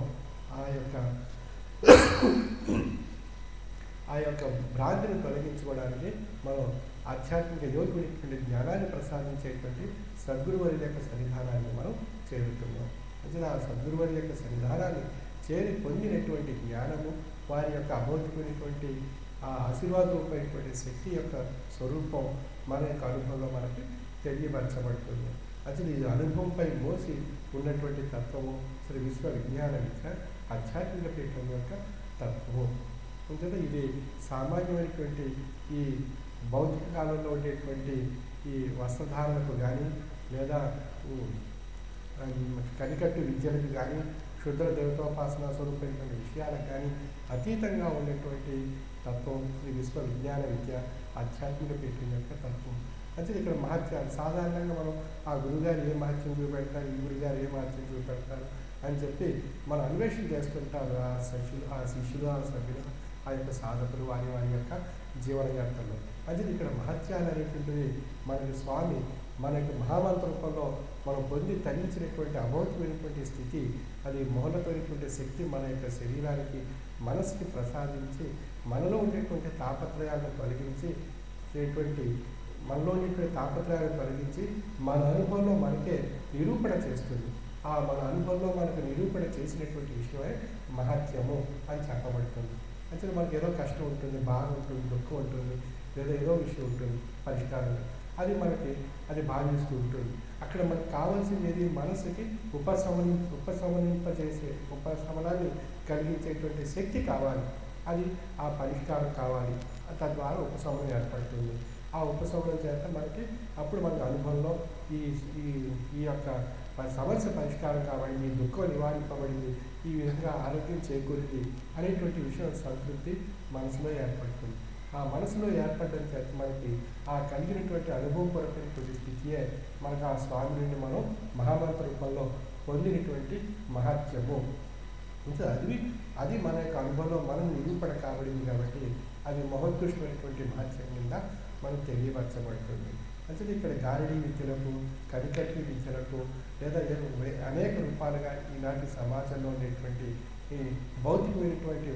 ఆ యొక్క భ్రాంతిని తొలగించుకోవడానికి మనం ఆధ్యాత్మిక యోగుడైనటువంటి జ్ఞానాన్ని ప్రసాదించేటువంటి సద్గురువారి యొక్క సన్నిధానాన్ని మనం చేరుతున్నాం. అంటే ఆ సద్గురువారి యొక్క సన్నిధానాన్ని చేరి పొందినటువంటి జ్ఞానము, వారి యొక్క అభౌతికమైనటువంటి ఆ ఆశీర్వాదమైనటువంటి శక్తి యొక్క స్వరూపం మన యొక్క అనుభవంలో మనకి తెలియపరచబడుతుంది. అసలు ఈ అనుభవంపై మోసి ఉన్నటువంటి తత్వము శ్రీ విశ్వ విజ్ఞాన విద్య ఆధ్యాత్మిక పీఠం యొక్క తత్వము. అందుచేత ఇది సామాన్యమైనటువంటి ఈ భౌతిక కాలంలో ఉండేటువంటి ఈ వస్త్రధారణకు కానీ, లేదా కనికట్టు విద్యలకు కానీ, క్షుద్ర దేవతోపాసన స్వరూపమైనటువంటి విషయాలకు కానీ అతీతంగా ఉండేటువంటి తత్వం శ్రీ విశ్వ విజ్ఞాన విద్య ఆధ్యాత్మిక పీఠం యొక్క తత్వం. అంటే ఇక్కడ మహత్యాలు సాధారణంగా మనం ఆ గురుగారు ఏ మహత్యం చూపెడతారు, ఈ గురుగారు ఏ మహత్యం చూపెడతారు అని చెప్పి మనం అన్వేషణ చేస్తుంటారు. ఆ శిష్యులు, ఆ సభ్యులు, ఆ యొక్క సాధకులు, వారి యొక్క జీవనయాత్రలో. అది ఇక్కడ మహత్యాలు అనేటువంటిది మనకి స్వామి మన యొక్క మహామంత్ర రూపంలో మనం పొంది తరించినటువంటి అభౌతికమైనటువంటి స్థితి, అది మౌనమైనటువంటి శక్తి మన యొక్క శరీరానికి, మనసుకి ప్రసాదించి మనలో ఉండేటువంటి తాపత్రయాలను తొలగించి మనలో ఉండేటువంటి తాపత్రయాలను తొలగించి మన అనుభవంలో మనకే నిరూపణ చేస్తుంది. ఆ మన అనుభవంలో మనకు నిరూపణ చేసినటువంటి విషయమే మహత్యము అని చెప్పబడుతుంది. అంటే మనకి ఏదో కష్టం ఉంటుంది, బాధ ఉంటుంది, దుఃఖం ఉంటుంది, లేదా ఏదో విషయం ఉంటుంది పరిష్కారం, అది భావిస్తూ ఉంటుంది. అక్కడ మనకు కావాల్సింది ఏది, మనసుకి ఉపశమనాన్ని కలిగించేటువంటి శక్తి కావాలి, అది ఆ పరిష్కారం కావాలి. తద్వారా ఉపశమనం ఏర్పడుతుంది. ఆ ఉపశమనం చేత అప్పుడు మనకి అనుభవంలో ఈ యొక్క సమస్య పరిష్కారం కావాలి, ఈ దుఃఖం నివారింపబడింది, ఈ విధంగా ఆరోగ్యం చేకూరింది అనేటువంటి విషయం సంతృప్తి మనసులో ఏర్పడుతుంది. ఆ మనసులో ఏర్పడడం చేత మనకి ఆ కలిగినటువంటి అనుభవపూర్వకమైనటువంటి స్థితియే మనకు ఆ స్వామి నుండి మనం మహామంత్ర రూపంలో పొందినటువంటి మహత్యము. ఇంకా అది మన యొక్క అనుభవంలో మనం నిరూపణ కాబడింది కాబట్టి అది మహోత్కృష్టమైనటువంటి మహత్యం కింద మనకు తెలియపరచబడుతుంది. అంటే ఇక్కడ గారడీ విద్యలకు, కనికట్టి విద్యలకు, లేదా అనేక రూపాలుగా ఈనాటి సమాజంలో ఉండేటువంటి ఈ భౌతికమైనటువంటి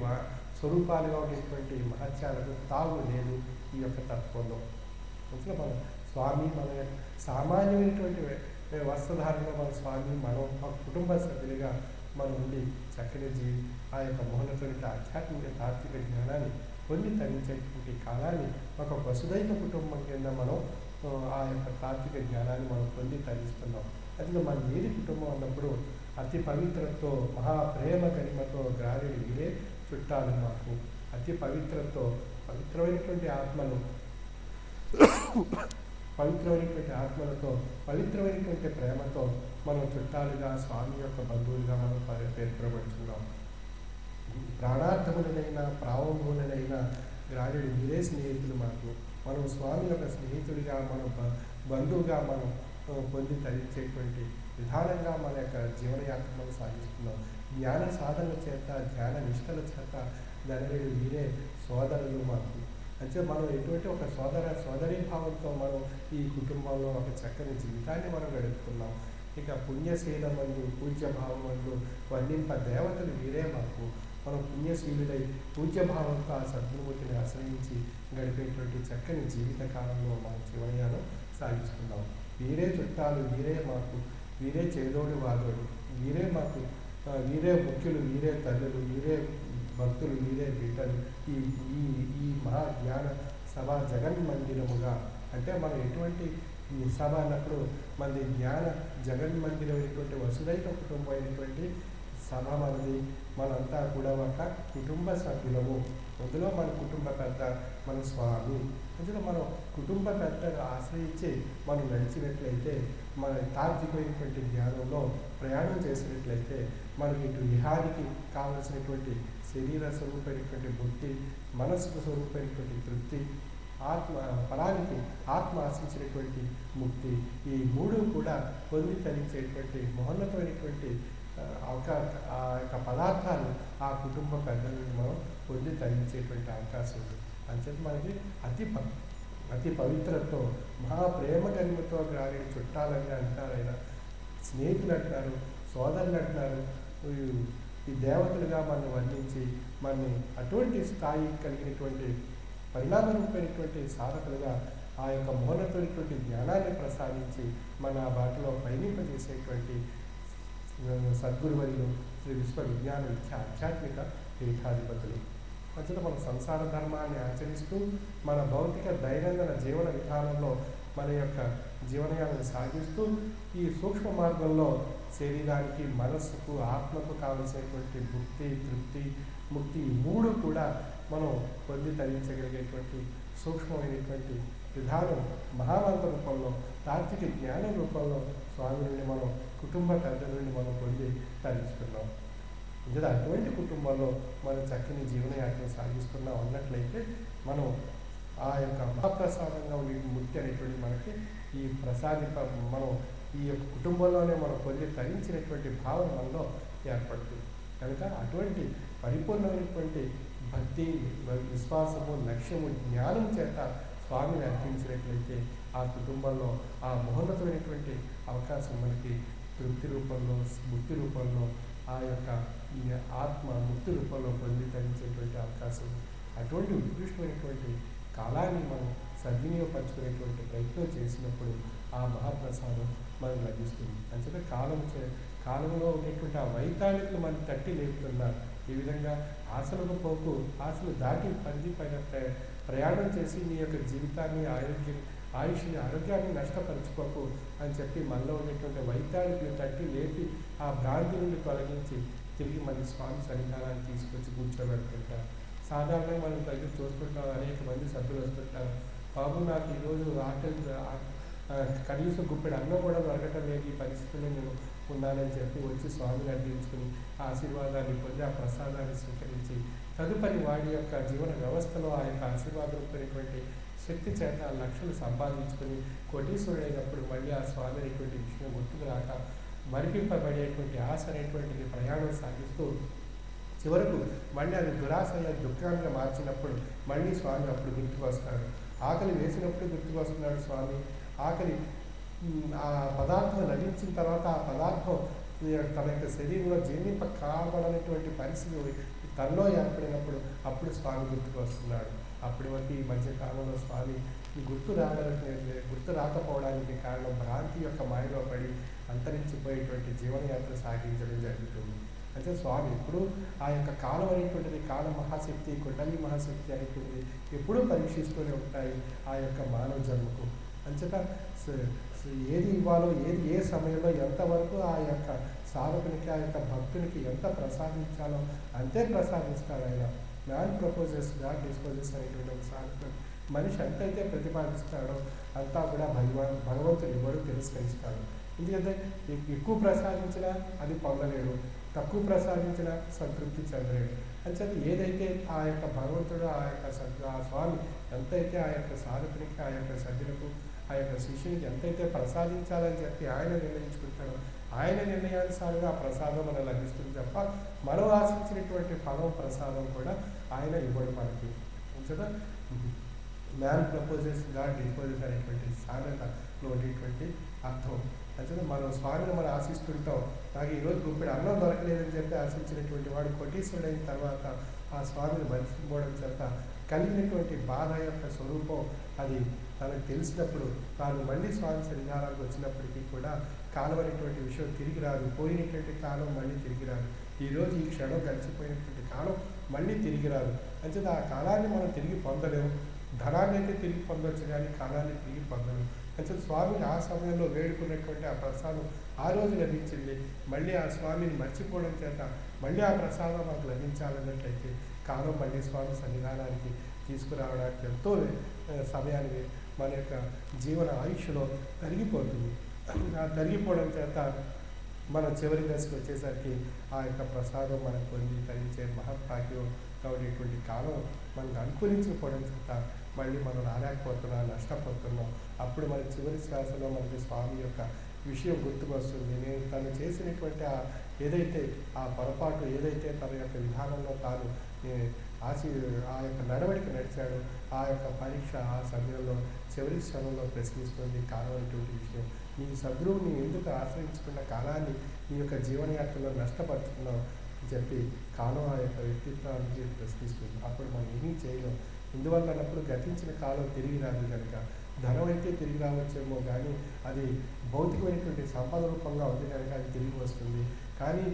స్వరూపాలుగా ఉండేటువంటి మహత్యాలకు తాగు లేదు ఈ యొక్క తత్వంలో. అసలు మన స్వామి మన సామాన్యమైనటువంటి వస్త్రధారణలో మన స్వామి మనం ఒక కుటుంబ సభ్యులుగా మనం ఉండి చక్కని ఆ యొక్క మౌనటువంటి ఆధ్యాత్మిక తాత్విక జ్ఞానాన్ని పొంది తరించేటువంటి కాలాన్ని ఒక వసుదైక కుటుంబం కింద మనం ఆ యొక్క తాత్విక జ్ఞానాన్ని మనం పొంది తరిస్తున్నాం. అందులో మన ఏది కుటుంబం అన్నప్పుడు అతి పవిత్రతో, మహాప్రేమ గరిమతో గ్రావిడి ఇవే చుట్టాలు మాకు. అతి పవిత్రమైనటువంటి ఆత్మను పవిత్రమైనటువంటి ఆత్మలతో, పవిత్రమైనటువంటి ప్రేమతో మనం చుట్టాలుగా, స్వామి యొక్క బంధువులుగా మనం పేర్కొనబడుతున్నాం. ప్రాణార్థములనైనా ప్రారంభములనైనా గ్రాడ్యుడు మీరే స్నేహితులు మాకు. మనం స్వామి యొక్క స్నేహితుడిగా, మన బంధువుగా మనం పొంది తరించేటువంటి విధానంగా మన యొక్క జీవనయాత్ర మనం సాగిస్తున్నాం. జ్ఞాన సాధనల చేత, ధ్యాన నిష్టల చేత ధనరేడు మీరే సోదరులు మాకు. అంటే మనం ఎటువంటి ఒక సోదరీ భావంతో మనం ఈ కుటుంబంలో ఒక చక్కని జీవితాన్ని మనం గడుపుతున్నాం. ఇక పుణ్యశీలమందు, పూజ్యభావమందు వర్ణింప దేవతలు మీరే మాకు. మనం పుణ్యశీలుడై పూజ్యభావంతో ఆ సద్గురుమూర్తిని ఆశ్రయించి గడిపేటువంటి చక్కని జీవిత కాలంలో మన జీవనయానం సాగిస్తున్నాం. వీరే చుట్టాలు, వీరే మాకు, వీరే చేదోడు వాదోడు, వీరే మాకు, వీరే ముఖ్యులు, వీరే తల్లులు, వీరే భక్తులు, వీరే బిడ్డలు. ఈ ఈ ఈ మహా జ్ఞాన సభ జగన్మందిరముగా, అంటే మనం ఎటువంటి సభ అన్నప్పుడు మనది జ్ఞాన జగన్మందిరం అయినటువంటి వసుదైక కుటుంబం అయినటువంటి సభ మనది. మనంతా కూడా ఒక కుటుంబ సభ్యులము. అందులో మన కుటుంబ పెద్ద మన స్వామి. అందులో మనం కుటుంబ పెద్దగా ఆశ్రయించి మనం నడిచినట్లయితే, మన తార్కికమైనటువంటి జ్ఞానంలో ప్రయాణం చేసినట్లయితే, మనకి ఇటు ఇహానికి కావలసినటువంటి శరీర స్వరూపమైనటువంటి బుద్ధి, మనస్సుకు స్వరూపమైనటువంటి తృప్తి, ఫలానికి ఆత్మ ఆశించినటువంటి ముక్తి, ఈ మూడు కూడా పొంది తరించేటువంటి మహోన్నతమైనటువంటి ఆ యొక్క పదార్థాలు ఆ కుటుంబ పెద్దల నుండి మనం పొంది తరించేటువంటి అవకాశం ఉంది. అంచేత మనకి అతి పవిత్రతో, మహాప్రేమ గరిమతో గ్రాని చుట్టాలని అంటారు, ఆయన స్నేహితులు అంటారు, సోదరులు అంటారు. ఈ దేవతలుగా మనం వర్ణించి మనని అటువంటి స్థాయి కలిగినటువంటి పరిణామరూపమైనటువంటి సాధకులుగా ఆ యొక్క మౌనమైనటువంటి జ్ఞానాన్ని ప్రసాదించి మన బాటలో పయనింపజేసేటువంటి సద్గురువర్యులు శ్రీ విశ్వ విజ్ఞాన ఆధ్యాత్మిక పీఠాధిపతులు. మధ్యలో మన సంసార ధర్మాన్ని ఆచరిస్తూ మన భౌతిక దైనందిన జీవన విధానంలో మన యొక్క జీవనయాన్ని సాగిస్తూ ఈ సూక్ష్మ మార్గంలో శరీరానికి, మనస్సుకు, ఆత్మకు కావలసినటువంటి భుక్తి, తృప్తి, ముక్తి ఈ మూడు కూడా మనం పొంది తరించగలిగేటువంటి సూక్ష్మమైనటువంటి విధానం మహామంత్ర రూపంలో, తాత్విక జ్ఞానం రూపంలో స్వామి నుండి మనం, కుటుంబ పెద్దల నుండి మనం పొంది తరించుకున్నాం. ఇంకా అటువంటి కుటుంబంలో మనం చక్కని జీవనయాత్ర సాగిస్తున్నాం అన్నట్లయితే, మనం ఆ యొక్క మహాప్రసాదంగా ఉండే ముక్తి అనేటువంటి మనకి ఈ మనం ఈ యొక్క కుటుంబంలోనే మనం పొంది తరించినటువంటి భావన మనలో ఏర్పడుతుంది. కనుక అటువంటి పరిపూర్ణమైనటువంటి భక్తి, విశ్వాసము, లక్ష్యము, జ్ఞానం చేత స్వామిని అర్పించినట్లయితే ఆ కుటుంబంలో ఆ మహోన్నతమైనటువంటి అవకాశం మనకి తృప్తి రూపంలో, ముక్తి రూపంలో, ఆ యొక్క ఆత్మ ముక్తి రూపంలో పొంది తరించేటువంటి అవకాశం. అటువంటి ఉత్కృష్టమైనటువంటి కాలాన్ని మనం సద్వినియోగపరచుకునేటువంటి ప్రయత్నం చేసినప్పుడు ఆ మహాప్రసాదం మనకు లభిస్తుంది. అంచేత కాలంలో ఉండేటువంటి ఆ వైతాళికులు మనం తట్టి లేపుతున్నారు. ఈ విధంగా ఆశలకు పోకు, ఆశలు దాటి పరిధి పైన ప్రయాణం చేసి నీ యొక్క జీవితాన్ని, ఆయుష్ని, ఆరోగ్యాన్ని నష్టపరుచుకోకు అని చెప్పి మనలో ఉండేటువంటి వైతాళికులు తట్టి లేపి ఆ భ్రాంతి నుండి తొలగించి తిరిగి మన స్వామి సన్నిధానాన్ని తీసుకొచ్చి కూర్చోబెడుతుంటారు. సాధారణంగా మనం దగ్గర చూస్తుంటాం, అనేక మంది సభ్యులు వస్తుంటారు, బాబు నాకు ఈరోజు కనీసం గుప్పెడు అన్నం కూడా దొరకటం లేదు, ఈ పరిస్థితుల్లో నేను ఉన్నానని చెప్పి వచ్చి స్వామిని అర్థించుకుని ఆ ఆశీర్వాదాన్ని పొంది ఆ ప్రసాదాన్ని స్వీకరించి తదుపరి వాడి యొక్క జీవన వ్యవస్థలో ఆ యొక్క ఆశీర్వాదం పొందినటువంటి శక్తి చేత లక్షలు సంపాదించుకుని కోటీశ్వరుడైనప్పుడు మళ్ళీ ఆ స్వామి అనేటువంటి విషయం గుర్తుకు రాక మరిపింపబడేటువంటి ఆశ అనేటువంటిది ప్రయాణం సాగిస్తూ చివరకు మళ్ళీ అది దురాశయ దుఃఖంగా మార్చినప్పుడు మళ్ళీ స్వామి అప్పుడు గుర్తుకు వస్తాడు. ఆకలి వేసినప్పుడు గుర్తుకు వస్తున్నాడు స్వామి. ఆకలి ఆ పదార్థం లభించిన తర్వాత ఆ పదార్థం తన యొక్క శరీరంలో జీర్ణింప కావడనేటువంటి పరిస్థితి తనలో ఏర్పడినప్పుడు అప్పుడు స్వామి గుర్తుకు వస్తున్నాడు. అప్పటి వరకు ఈ మధ్యకాలంలో స్వామి గుర్తు రాకపోవడానికి కారణం భ్రాంతి యొక్క మాయలో పడి అంతరించిపోయేటువంటి జీవనయాత్ర సాగించడం జరుగుతుంది. అంటే స్వామి ఎప్పుడు ఆ యొక్క కాలం అనేటువంటిది కాల మహాశక్తి, కుండలి మహాశక్తి అనేటువంటిది ఎప్పుడూ పరీక్షిస్తూనే ఉంటాయి ఆ యొక్క మానవ జన్మకు. అంచేత ఏది ఇవ్వాలో, ఏ సమయంలో ఎంతవరకు ఆ యొక్క సాధకునికి, ఆ యొక్క భక్తునికి ఎంత ప్రసాదించాలో అంతే ప్రసాదిస్తాడు ఆయన. మ్యాన్ ప్రపోజెస్, గాడ్ డిస్పోజెస్ అనేటువంటి ఒక సాధకుడు మనిషి ఎంతైతే ప్రతిపాదిస్తాడో అంతా కూడా భగవంతుడు ఇవ్వడు, తిరస్కరిస్తాడు. ఎందుకంటే ఎక్కువ ప్రసాదించినా అది పొందలేడు, తక్కువ ప్రసాదించినా సంతృప్తి చెందలేడు. అంచేత ఏదైతే ఆ యొక్క భగవంతుడు ఆ స్వామి ఎంతైతే ఆ యొక్క సాధకునికి, ఆ యొక్క సజ్జలకు, ఆ యొక్క శిష్యునికి ఎంతైతే ప్రసాదించాలని చెప్పి ఆయన నిర్ణయించుకుంటాడో ఆయన నిర్ణయానుసారంగా ఆ ప్రసాదం మనకు లభిస్తుంది తప్ప మనం ఆశించినటువంటి ఫలం ప్రసాదం కూడా ఆయన ఇవ్వడు మనకి. అంచేత మ్యాన్ ప్రపోజెస్ గాడ్ డిపోజెస్ అనేటువంటి సామెతలో ఉండేటువంటి అర్థం. అంచేత మనం స్వామిని మనం ఆశిస్తుంటాం. నాకు ఈరోజు గుప్పెడు అన్నం దొరకలేదని చెప్పి ఆశించినటువంటి వాడు కోటీశ్వరుడైన తర్వాత ఆ స్వామిని మర్చిపోవడం చేత కలిగినటువంటి బాధ యొక్క స్వరూపం అది తనకు తెలిసినప్పుడు తాను మళ్ళీ స్వామి సన్నిధానానికి వచ్చినప్పటికీ కూడా కాలం అనేటువంటి విషయం తిరిగి రాదు. పోయినటువంటి కాలం మళ్ళీ తిరిగి రాదు. ఈరోజు ఈ క్షణం గడిచిపోయినటువంటి కాలం మళ్ళీ తిరిగి రాదు. అంచేత ఆ కాలాన్ని మనం తిరిగి పొందలేము. ధనాన్ని అయితే తిరిగి పొందవచ్చు కానీ కాలాన్ని తిరిగి పొందలేము. అంచేత స్వామిని ఆ సమయంలో వేడుకున్నటువంటి ఆ ప్రసాదం ఆ రోజు లభించింది. మళ్ళీ ఆ స్వామిని మర్చిపోవడం చేత మళ్ళీ ఆ ప్రసాదం మనకు లభించాలన్నట్లయితే కాలం మళ్ళీ స్వామి సన్నిధానానికి తీసుకురావడానికి ఎంతో సమయాన్ని మన యొక్క జీవన ఆయుష్లో తరిగిపోతుంది. ఆ తరిగిపోవడం చేత మన చివరి దశకు వచ్చేసరికి ఆ యొక్క ప్రసాదం మనకు పొంది తరించే మహత్భాగ్యం ఉండేటువంటి కాలం మనకు అనుకూలించకపోవడం చేత మళ్ళీ మనం రాలేకపోతున్నాం, నష్టపోతున్నాం. అప్పుడు మన చివరి శ్వాసలో మనకి స్వామి యొక్క విషయం గుర్తుకొస్తుంది. నేను తను చేసినటువంటి ఏదైతే ఆ పొరపాటు, ఏదైతే తన యొక్క విధానంలో తాను ఆ యొక్క నడవడిక నడిచాడో ఆ యొక్క పరీక్ష ఆ సమయంలో చివరి క్షణంలో ప్రశ్నిస్తుంది కాలం అనేటువంటి విషయం. నీ సద్గురువుని ఎందుకు ఆశ్రయించుకున్న కాలాన్ని నీ యొక్క జీవనయాత్రలో నష్టపరుచుకున్నావు అని చెప్పి కాలం ఆ యొక్క వ్యక్తిత్వానికి ప్రశ్నిస్తుంది. అప్పుడు మనం ఏమీ చేయలేం. ఇందువల్ల అన్నప్పుడు గతించిన కాలం తిరిగి రాదు కనుక ధనం అయితే తిరిగి రావచ్చేమో కానీ అది భౌతికమైనటువంటి సంపద రూపంగా ఉంది కనుక అది తిరిగి వస్తుంది. కానీ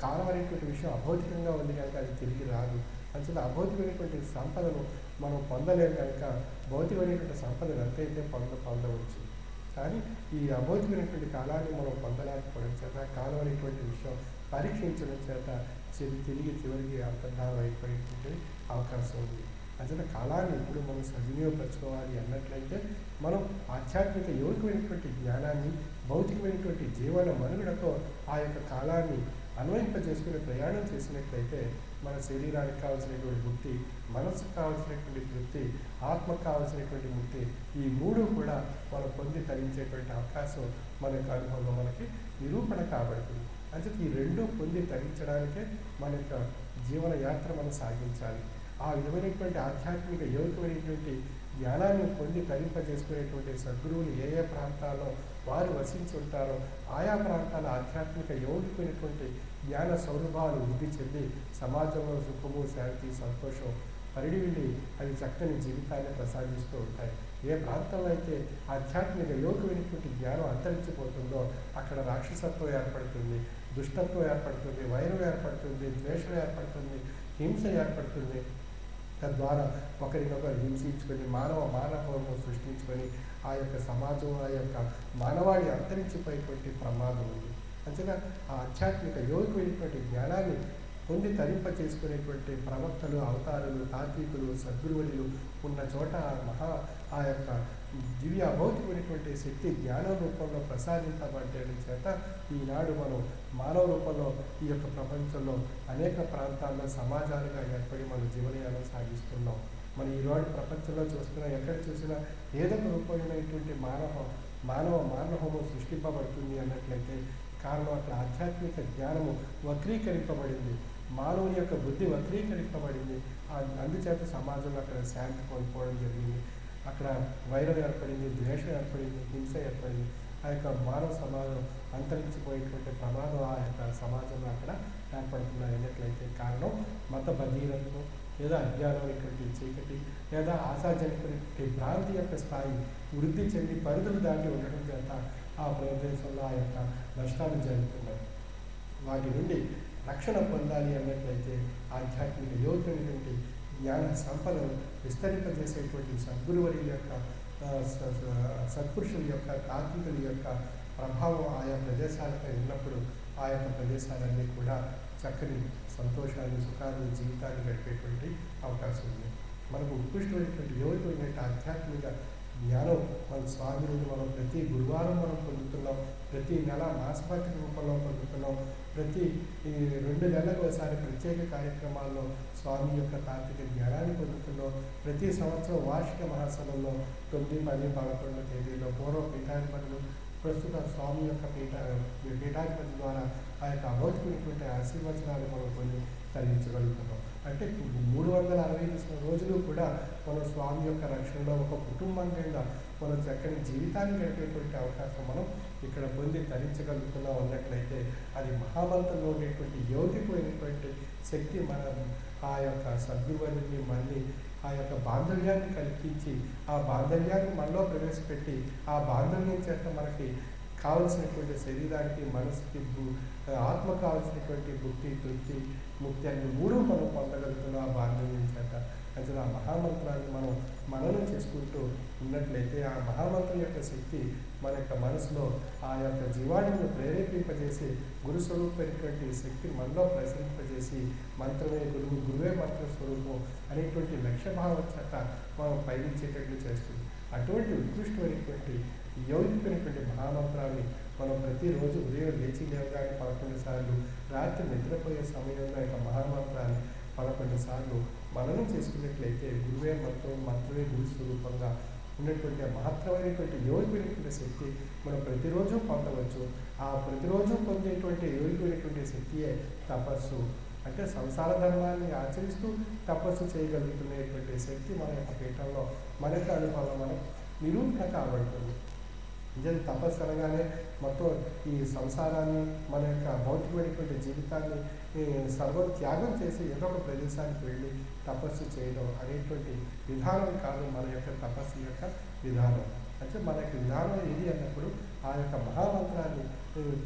కాలం అనేటువంటి విషయం అభౌతికంగా ఉంది కనుక అది తిరిగి రాదు. అంచేత అభౌతికమైనటువంటి సంపదను మనం పొందలేము కనుక భౌతికమైనటువంటి సంపదను ఎంతైతే పొందవచ్చు. కానీ ఈ అభౌతికమైనటువంటి కాలాన్ని మనం పొందలేకపోవడం చేత కాలం అనేటువంటి విషయం పరీక్షించడం చేత తిరిగి చివరికి అంతర్ధానం అయిపోయేటువంటి అవకాశం ఉంది. అంచేత కాలాన్ని ఇప్పుడు మనం సద్వినియోగపరచుకోవాలి అన్నట్లయితే మనం ఆధ్యాత్మిక యోగికమైనటువంటి జ్ఞానాన్ని భౌతికమైనటువంటి జీవన మనుగడతో ఆ యొక్క కాలాన్ని అన్వయింపజేసుకుని ప్రయాణం చేసినట్లయితే మన శరీరానికి కావాల్సినటువంటి ముక్తి, మనసుకు కావాల్సినటువంటి తృప్తి, ఆత్మకు కావాల్సినటువంటి ముక్తి, ఈ మూడు కూడా మనం పొంది తరించేటువంటి అవకాశం మన యొక్క అనుభవంలో మనకి నిరూపణ కాబడుతుంది. అంటే ఈ రెండు పొంది తరించడానికే మన యొక్క జీవన యాత్ర మనం సాగించాలి. ఆ విధమైనటువంటి ఆధ్యాత్మిక యోగికమైనటువంటి జ్ఞానాన్ని పొంది తరింపజేసుకునేటువంటి సద్గురువులు ఏ ఏ ప్రాంతాల్లో వారు వసించి ఉంటారో ఆయా ప్రాంతాల ఆధ్యాత్మిక యోగికమైనటువంటి జ్ఞాన సౌరభాలు వృద్ధి చెంది సమాజంలో సుఖము, శాంతి, సంతోషం పరిడివిల్లి అవి చక్కని జీవితాన్ని ప్రసాదిస్తూ ఉంటాయి. ఏ ప్రాంతంలో అయితే ఆధ్యాత్మిక యోగికమైనటువంటి జ్ఞానం అంతరించిపోతుందో అక్కడ రాక్షసత్వం ఏర్పడుతుంది, దుష్టత్వం ఏర్పడుతుంది, వైరం ఏర్పడుతుంది, ద్వేషం ఏర్పడుతుంది, హింస ఏర్పడుతుంది. తద్వారా ఒకరినొకరు హింసించుకొని మానవత్వం సృష్టించుకొని ఆ యొక్క సమాజం, ఆ యొక్క మానవాళి అంతరించిపోయేటువంటి ప్రమాదం ఉంది. అంతేగా ఆ ఆధ్యాత్మిక యోగికమైనటువంటి జ్ఞానాన్ని పొంది తరింప చేసుకునేటువంటి ప్రవక్తలు, అవతారులు, తాత్వికులు, సద్గురువులు ఉన్న చోట ఆ యొక్క దివ్య అభౌతికమైనటువంటి శక్తి జ్ఞానం రూపంలో ప్రసాదించబడడం చేత ఈనాడు మనం మానవ రూపంలో ఈ యొక్క ప్రపంచంలో అనేక ప్రాంతాల్లో సమాజాలుగా ఏర్పడి మన జీవనయానం సాగిస్తున్నాం. మనం ఈనాడు ప్రపంచంలో చూస్తున్నా, ఎక్కడ చూసినా ఏదో ఒక రూపమైనటువంటి మానవహోమం సృష్టింపబడుతుంది అన్నట్లయితే కారణం అక్కడ ఆధ్యాత్మిక జ్ఞానము వక్రీకరింపబడింది, మానవుని యొక్క బుద్ధి వక్రీకరింపబడింది. అందుచేత సమాజంలో అక్కడ శాంతి కోల్పోవడం జరిగింది, అక్కడ వైరం ఏర్పడింది, ద్వేషం ఏర్పడింది, హింస ఏర్పడింది. ఆ యొక్క మానవ సమాజం అంతరించిపోయేటువంటి ప్రమాదం ఆ యొక్క సమాజంలో అక్కడ ఏర్పడుతున్నాయి అన్నట్లయితే కారణం మత బధీరత్వం లేదా అజ్ఞానమైనటువంటి చీకటి లేదా ఆశాజనకమైనటువంటి భ్రాంతి యొక్క స్థాయి వృద్ధి చెంది పరిధులు దాటి ఉండడం చేత ఆ ప్రదేశంలో ఆ యొక్క నష్టాలు జరుగుతున్నాయి. వాటి నుండి రక్షణ పొందాలి అన్నట్లయితే ఆధ్యాత్మిక యోగ్యమైనటువంటి జ్ఞాన సంపదను విస్తరింపజేసేటువంటి సద్గురువుల యొక్క సత్పురుషుల యొక్క తాత్వికుల యొక్క ప్రభావం ఆయా ప్రదేశాలపై ఉన్నప్పుడు ఆ యొక్క ప్రదేశాలన్నీ కూడా చక్కని సంతోషాన్ని, సుఖాన్ని, జీవితాన్ని గడిపేటువంటి అవకాశం ఉంది. మనకు ఉత్కృష్టమైనటువంటి యోగికమైనటువంటి ఆధ్యాత్మిక జ్ఞానం మన స్వామి నుండి మనం ప్రతి గురువారం మనం పొందుతున్నాం, ప్రతి నెల మాసపత్రిక రూపంలో పొందుతున్నాం, ప్రతి 2 నెలలకు ఒకసారి ప్రత్యేక కార్యక్రమాల్లో స్వామి యొక్క తాత్విక జ్ఞానాన్ని పొందుతున్నాం. ప్రతి సంవత్సరం వార్షిక మహాసభల్లో 9, 10, 11 తేదీలో పూర్వ పీఠాధిపతులు ప్రస్తుత స్వామి యొక్క పీఠాధిపతి ద్వారా ఆ యొక్క అభౌతికమైనటువంటి ఆశీర్వచనాలు మనం కొన్ని తరించగలుగుతున్నాం. అంటే 365 రోజులు కూడా మన స్వామి యొక్క రక్షణలో ఒక కుటుంబం కింద మనం చక్కని జీవితాన్ని గడిపేటువంటి అవకాశం మనం ఇక్కడ పొంది తరించగలుగుతున్నాం అన్నట్లయితే అది మహామంత్రంలో ఉండేటువంటి యోగికమైనటువంటి శక్తి మన ఆ యొక్క సద్గురువుని మళ్ళీ ఆ యొక్క బాంధవ్యాన్ని కల్పించి ఆ బాంధవ్యాన్ని మనలో ప్రవేశపెట్టి ఆ బాంధవ్యం చేత మనకి కావలసినటువంటి శరీరానికి మనసుకి ఆత్మ కావలసినటువంటి భుక్తి తృప్తి ముక్తి అన్ని 3 మనం పొందగలుగుతున్నాం ఆ బాంధవ్యం చేత. అంటే ఆ మహామంత్రాన్ని మనం మననం చేసుకుంటూ ఉన్నట్లయితే ఆ మహామంత్రం యొక్క శక్తి మన యొక్క మనసులో ఆ యొక్క జీవాణిని ప్రేరేపింపజేసి గురుస్వరూపమైనటువంటి శక్తిని మనలో ప్రసరింపజేసి మంత్రమే గురువు, గురువే మంత్ర స్వరూపం అనేటువంటి లక్ష్యభావం చేత మనం పయనించేటట్లు చేస్తుంది. అటువంటి ఉత్కృష్టమైనటువంటి యోగికమైనటువంటి మహామంత్రాన్ని మనం ప్రతిరోజు ఉదయం లేచి లేవగానే 11 సార్లు, రాత్రి నిద్రపోయే సమయంలో యొక్క మహామంత్రాన్ని 11 సార్లు మననం చేసుకున్నట్లయితే గురువే మంత్రం, మంత్రమే గురు స్వరూపంగా ఉన్నటువంటి మహత్తరమైనటువంటి యోగికమైనటువంటి శక్తి మనం ప్రతిరోజు పొందవచ్చు. ఆ ప్రతిరోజు పొందేటువంటి యోగికమైనటువంటి శక్తియే తపస్సు. అంటే సంసార ధర్మాన్ని ఆచరిస్తూ తపస్సు చేయగలుగుతున్నటువంటి శక్తి మన యొక్క పీఠంలో మనకు అనుభవం మనకు నిరూపణ కాబడుతుంది. నిజంగా తపస్సు అనగానే మొత్తం ఈ సంసారాన్ని మన యొక్క భౌతికమైనటువంటి జీవితాన్ని సర్వం త్యాగం చేసి ఏదో ఒక ప్రదేశానికి వెళ్ళి తపస్సు చేయడం అనేటువంటి విధానం కాదు మన యొక్క తపస్సు యొక్క విధానం. అంటే మన యొక్క విధానం ఏది అన్నప్పుడు ఆ యొక్క మహామంత్రాన్ని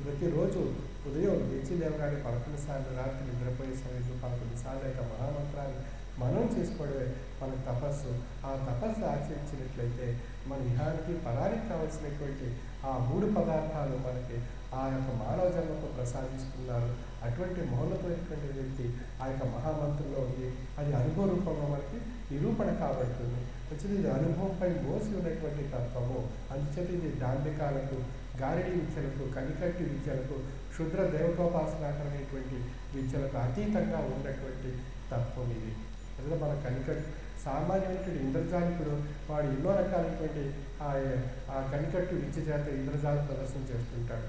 ప్రతిరోజు ఉదయం లేచి లేవగానే 11 సార్లు, రాత్రి నిద్రపోయే సమయంలో 11 సార్లు యొక్క మహామంత్రాన్ని మనం చేసుకోవడమే మన తపస్సు. ఆ తపస్సు ఆచరించినట్లయితే మన ఇహానికి పరానికి కావాల్సినటువంటి ఆ 3 పదార్థాలు మనకి ఆ యొక్క మానవ జన్మకు ప్రసాదిస్తున్నారు. అటువంటి మౌనమైనటువంటి వ్యక్తి ఆ యొక్క మహామంత్రంలో ఉంది. అది అనుభవ రూపంలో మనకి నిరూపణ కాబడుతుంది. వచ్చింది ఇది అనుభవంపై మోసి ఉన్నటువంటి తత్వము. అందుచేత ఇది దాండికాలకు, గారిడి విద్యలకు, కనికట్టి విద్యలకు, క్షుద్ర దేవతోపాసనాకరమైనటువంటి విద్యలకు అతీతంగా ఉన్నటువంటి తత్వం ఇది. అందులో మన కనికట్టు సామాన్యమైనటువంటి ఇంద్రజాలికుడు వాడు ఎన్నో రకాలైనటువంటి ఆ కనికట్టు విద్య చేత ఇంద్రజాల ప్రదర్శన చేస్తుంటాడు.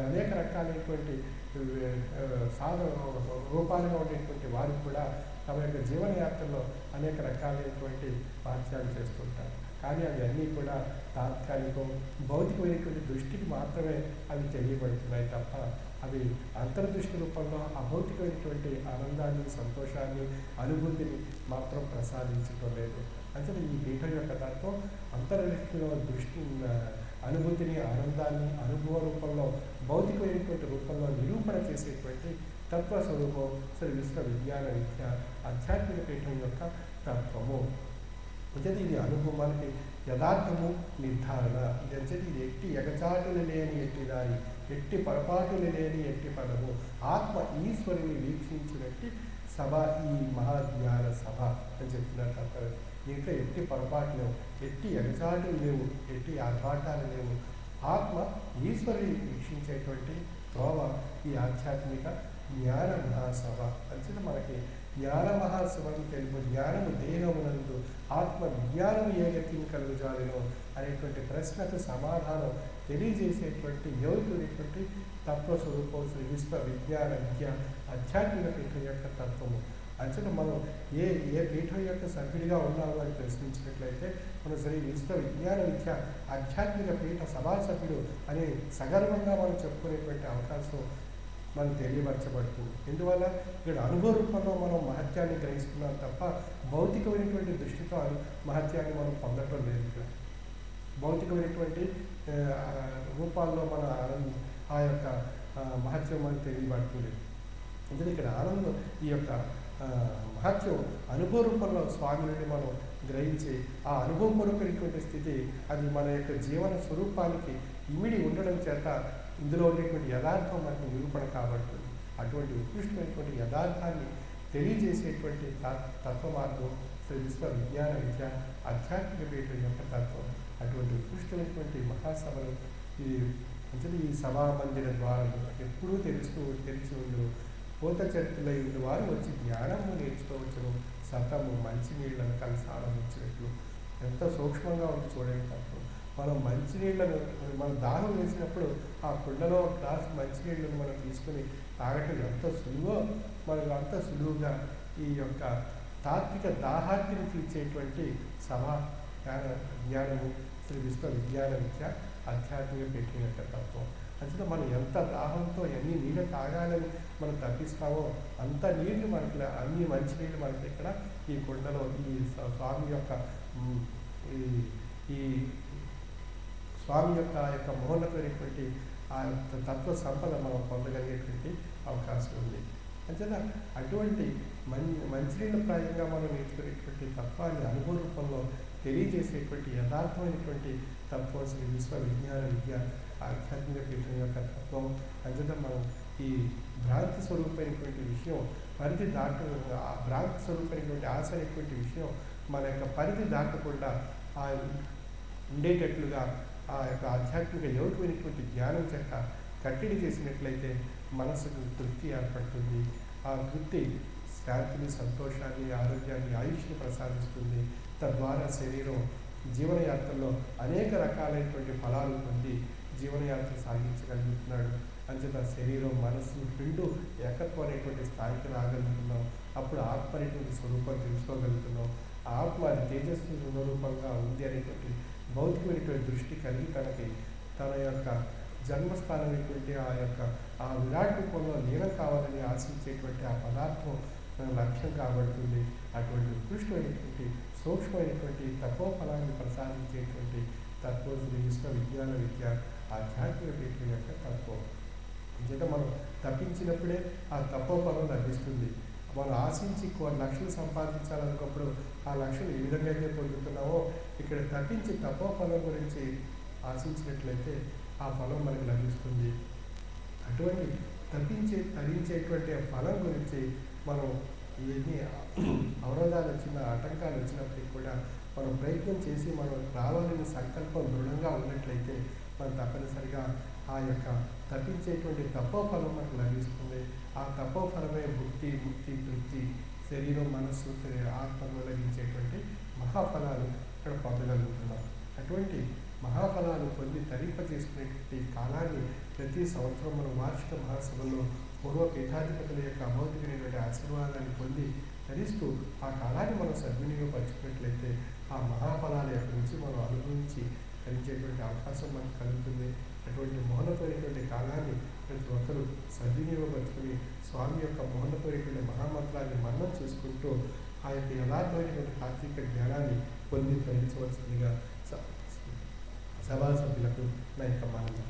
అనేక రకాలైనటువంటి రూపాలుగా ఉండేటువంటి వారు కూడా తమ యొక్క జీవనయాత్రలో అనేక రకాలైనటువంటి పాఠ్యాలు చేస్తుంటారు. కానీ అవన్నీ కూడా తాత్కాలికం, భౌతికమైనటువంటి దృష్టికి మాత్రమే అవి తెలియబడుతున్నాయి తప్ప అవి అంతర్దృష్టి రూపంలో అభౌతికమైనటువంటి ఆనందాన్ని, సంతోషాన్ని, అనుభూతిని మాత్రం ప్రసాదించడం లేదు. అంటే ఈ పీఠం యొక్క తత్వం అంతర్దృష్టిలో దృష్టి అనుభూతిని, ఆనందాన్ని అనుభవ రూపంలో, భౌతికమైనటువంటి రూపంలో నిరూపణ చేసేటువంటి తత్వస్వరూపం శ్రీ విశ్వ విజ్ఞాన విద్య ఆధ్యాత్మిక పీఠం యొక్క తత్వము. అంటే ఇది అనుభవానికి యథార్థము నిర్ధారణ. ఇది ఎట్టి ఎగచాటులు లేని ఎట్టి దారి, ఎట్టి పొరపాటులు లేని ఎట్టి పదము, ఆత్మ ఈశ్వరుని వీక్షించినట్టి సభ ఈ మహాజ్ఞాన సభ అని చెప్తున్నారు తాత్పర్యం. దీంట్లో ఎట్టి పొరపాటు లేవు, ఎట్టి ఎగచాటులు లేవు, ఎట్టి ఆర్భాటాలు లేవు. ఆత్మ ఈశ్వరుని వీక్షించేటువంటి త్రోవ ఈ ఆధ్యాత్మిక జ్ఞాన మహాసభ. అంటే మనకి జ్ఞాన మహాసభను తెలుపు జ్ఞానము దేహమునందు ఆత్మ విజ్ఞానము ఏ గతిని కలుగుజాలినో అనేటువంటి ప్రశ్నకు సమాధానం తెలియజేసేటువంటి యోగుడైనటువంటి తత్వస్వరూపం శ్రీ విశ్వ విజ్ఞాన విద్య ఆధ్యాత్మిక పీఠం యొక్క తత్వము. అంచనా మనం ఏ పీఠం యొక్క సభ్యుడిగా ఉన్నామో అని ప్రశ్నించినట్లయితే మనం శ్రీ విశ్వ విజ్ఞాన విద్య ఆధ్యాత్మిక పీఠ సభా సభ్యుడు అని సగర్వంగా మనం చెప్పుకునేటువంటి అవకాశం మనకు తెలియపరచబడుతుంది. ఎందువల్ల ఇక్కడ అనుభవ రూపంలో మనం మహత్యాన్ని గ్రహిస్తున్నాం తప్ప భౌతికమైనటువంటి దృష్టితో మహత్యాన్ని మనం పొందటం లేదు. ఇక్కడ భౌతికమైనటువంటి రూపాల్లో మన ఆ యొక్క మహత్యం మనకు తెలియబడుతుంది. ఎందుకంటే ఇక్కడ ఆనందం ఈ యొక్క మహత్యం అనుభవ రూపంలో స్వామి నుండి మనం గ్రహించి ఆ అనుభవపూర్వకమైనటువంటి స్థితి అది మన యొక్క జీవన స్వరూపానికి ఇమిడి ఉండడం చేత ఇందులో ఉండేటువంటి యథార్థం మనకు నిరూపణ కాబడుతుంది. అటువంటి ఉత్కృష్టమైనటువంటి యథార్థాన్ని తెలియజేసేటువంటి తత్వ మార్గం శ్రీ విశ్వ విజ్ఞాన విద్య ఆధ్యాత్మిక పీఠం యొక్క తత్వం. అటువంటి ఉత్కృష్టమైనటువంటి మహాసభలు ఇది అంటే ఈ సభా మందిర ద్వారము ఎప్పుడూ తెరిచి ఉండు. పూత చరిత్రలై ఉండి వారు వచ్చి జ్ఞానము నేర్చుకోవచ్చును. సతము మంచినీళ్లను కలసాలను ఉంచినట్లు ఎంత సూక్ష్మంగా ఉంది చూడండి తత్వం. మనం మంచినీళ్లను మన దాహం వేసినప్పుడు ఆ కుండలో గ్లాసు మంచినీళ్లను మనం తీసుకుని తాగటం ఎంత సులువో మనకు అంత సులువుగా ఈ యొక్క తాత్విక దాహార్తిని తీర్చేటువంటి సభా జ్ఞానము శ్రీ విశ్వ విజ్ఞాన విద్య ఆధ్యాత్మిక పీఠం యొక్క తత్వం. అంటే మనం ఎంత దాహంతో ఎన్ని నీళ్ళు తాగాలని మనం తప్పిస్తామో అంత నీళ్లు మనకి అన్ని మంచి నీళ్ళు మనకి ఇక్కడ ఈ కుండలో ఈ స్వామి యొక్క ఈ స్వామి యొక్క మహోన్నతమైనటువంటి ఆ తత్వ సంపద మనం పొందగలిగేటువంటి అవకాశం ఉంది. అంతేనా అటువంటి మంచినీళ్ళ ప్రాయంగా మనం నేర్చుకునేటువంటి తత్వాన్ని అనుభవ రూపంలో తెలియజేసేటువంటి యథార్థమైనటువంటి తత్వం శ్రీ విశ్వ విజ్ఞాన విద్య ఆధ్యాత్మిక పీఠం యొక్క తత్వం. అంతేనా మనం ఈ భ్రాంతి స్వరూపమైనటువంటి విషయం పరిధి ఆ భ్రాంతి స్వరూపమైనటువంటి ఆశ అనేటువంటి విషయం మన యొక్క పరిధి దాటకుండా ఆ ఉండేటట్లుగా ఆ యొక్క ఆధ్యాత్మిక యౌకమైనటువంటి జ్ఞానం చేత కట్టడి చేసినట్లయితే మనసుకు తృప్తి ఏర్పడుతుంది. ఆ తృప్తి శాంతిని, సంతోషాన్ని, ఆరోగ్యాన్ని, ఆయుష్ని ప్రసాదిస్తుంది. తద్వారా శరీరం జీవనయాత్రలో అనేక రకాలైనటువంటి ఫలాలు పొంది జీవనయాత్ర సాగించగలుగుతున్నాడు. అంచేత శరీరం, మనస్సు రెండు ఏకత్వం అనేటువంటి స్థాయికి రాగలుగుతున్నాం. అప్పుడు ఆత్మ అనేటువంటి స్వరూపం తెలుసుకోగలుగుతున్నాం. ఆత్మ అది తేజస్సు స్వరూపంగా ఉంది అనేటువంటి భౌతికమైనటువంటి దృష్టి కలిగి తన యొక్క జన్మస్థానమైనటువంటి ఆ విరాట్ రూపంలో లీనం కావాలని ఆశించేటువంటి ఆ పదార్థం లక్ష్యం కాబడుతుంది. అటువంటి ఉత్కృష్టమైనటువంటి సూక్ష్మమైనటువంటి తపోఫలాన్ని ప్రసాదించేటువంటి తత్వం శ్రీ విశ్వ విజ్ఞాన విద్య ఆధ్యాత్మిక పీఠం యొక్క తత్వం. అంచేత మనం తప్పించినప్పుడే ఆ తపోఫలం లభిస్తుంది. మనం ఆశించి లక్షలు సంపాదించాలనుకున్నప్పుడు ఆ లక్షలు ఏ విధంగా అయితే పొందుతున్నామో ఇక్కడ తప్పించి తపోఫలం గురించి ఆశించినట్లయితే ఆ ఫలం మనకు లభిస్తుంది. అటువంటి తరించేటువంటి ఫలం గురించి మనం ఎన్ని అవరోధాలు వచ్చిన ఆటంకాలు వచ్చినప్పటికీ కూడా మనం ప్రయత్నం చేసి మనం రావాలని సంకల్పం దృఢంగా ఉన్నట్లయితే మనం తప్పనిసరిగా ఆ యొక్క తప్పించేటువంటి తపోఫలం మనకు లభిస్తుంది. ఆ తపోఫలమే ముక్తి, తృప్తి, శరీరం, మనస్సు, ఆత్మను లభించేటువంటి మహాఫలాలు ఇక్కడ పొందగలుగుతున్నాం. అటువంటి మహాఫలాలు పొంది తరింపజేసుకునేటువంటి కాలాన్ని ప్రతి సంవత్సరం మనం వార్షిక మహాసభలో పూర్వ పీఠాధిపతుల యొక్క అభౌతికమైనటువంటి ఆశీర్వాదాన్ని పొంది ధరిస్తూ ఆ కాలాన్ని మనం సద్వినియోగపరచుకున్నట్లయితే ఆ మహాఫలాల యొక్క రుచి మనం అనుభవించి ధరించేటువంటి అవకాశం మనకు కలుగుతుంది. అటువంటి మౌనమైనటువంటి కాలాన్ని ప్రతి ఒక్కరూ సద్వినియోగపరుచుకుని స్వామి యొక్క మౌనమైనటువంటి మహామంత్రాన్ని మననం చేసుకుంటూ ఆ యొక్క యథార్థమైనటువంటి తాత్విక జ్ఞానాన్ని పొంది ధరించవలసిందిగా సభా సభ్యులకు నా యొక్క మనవి.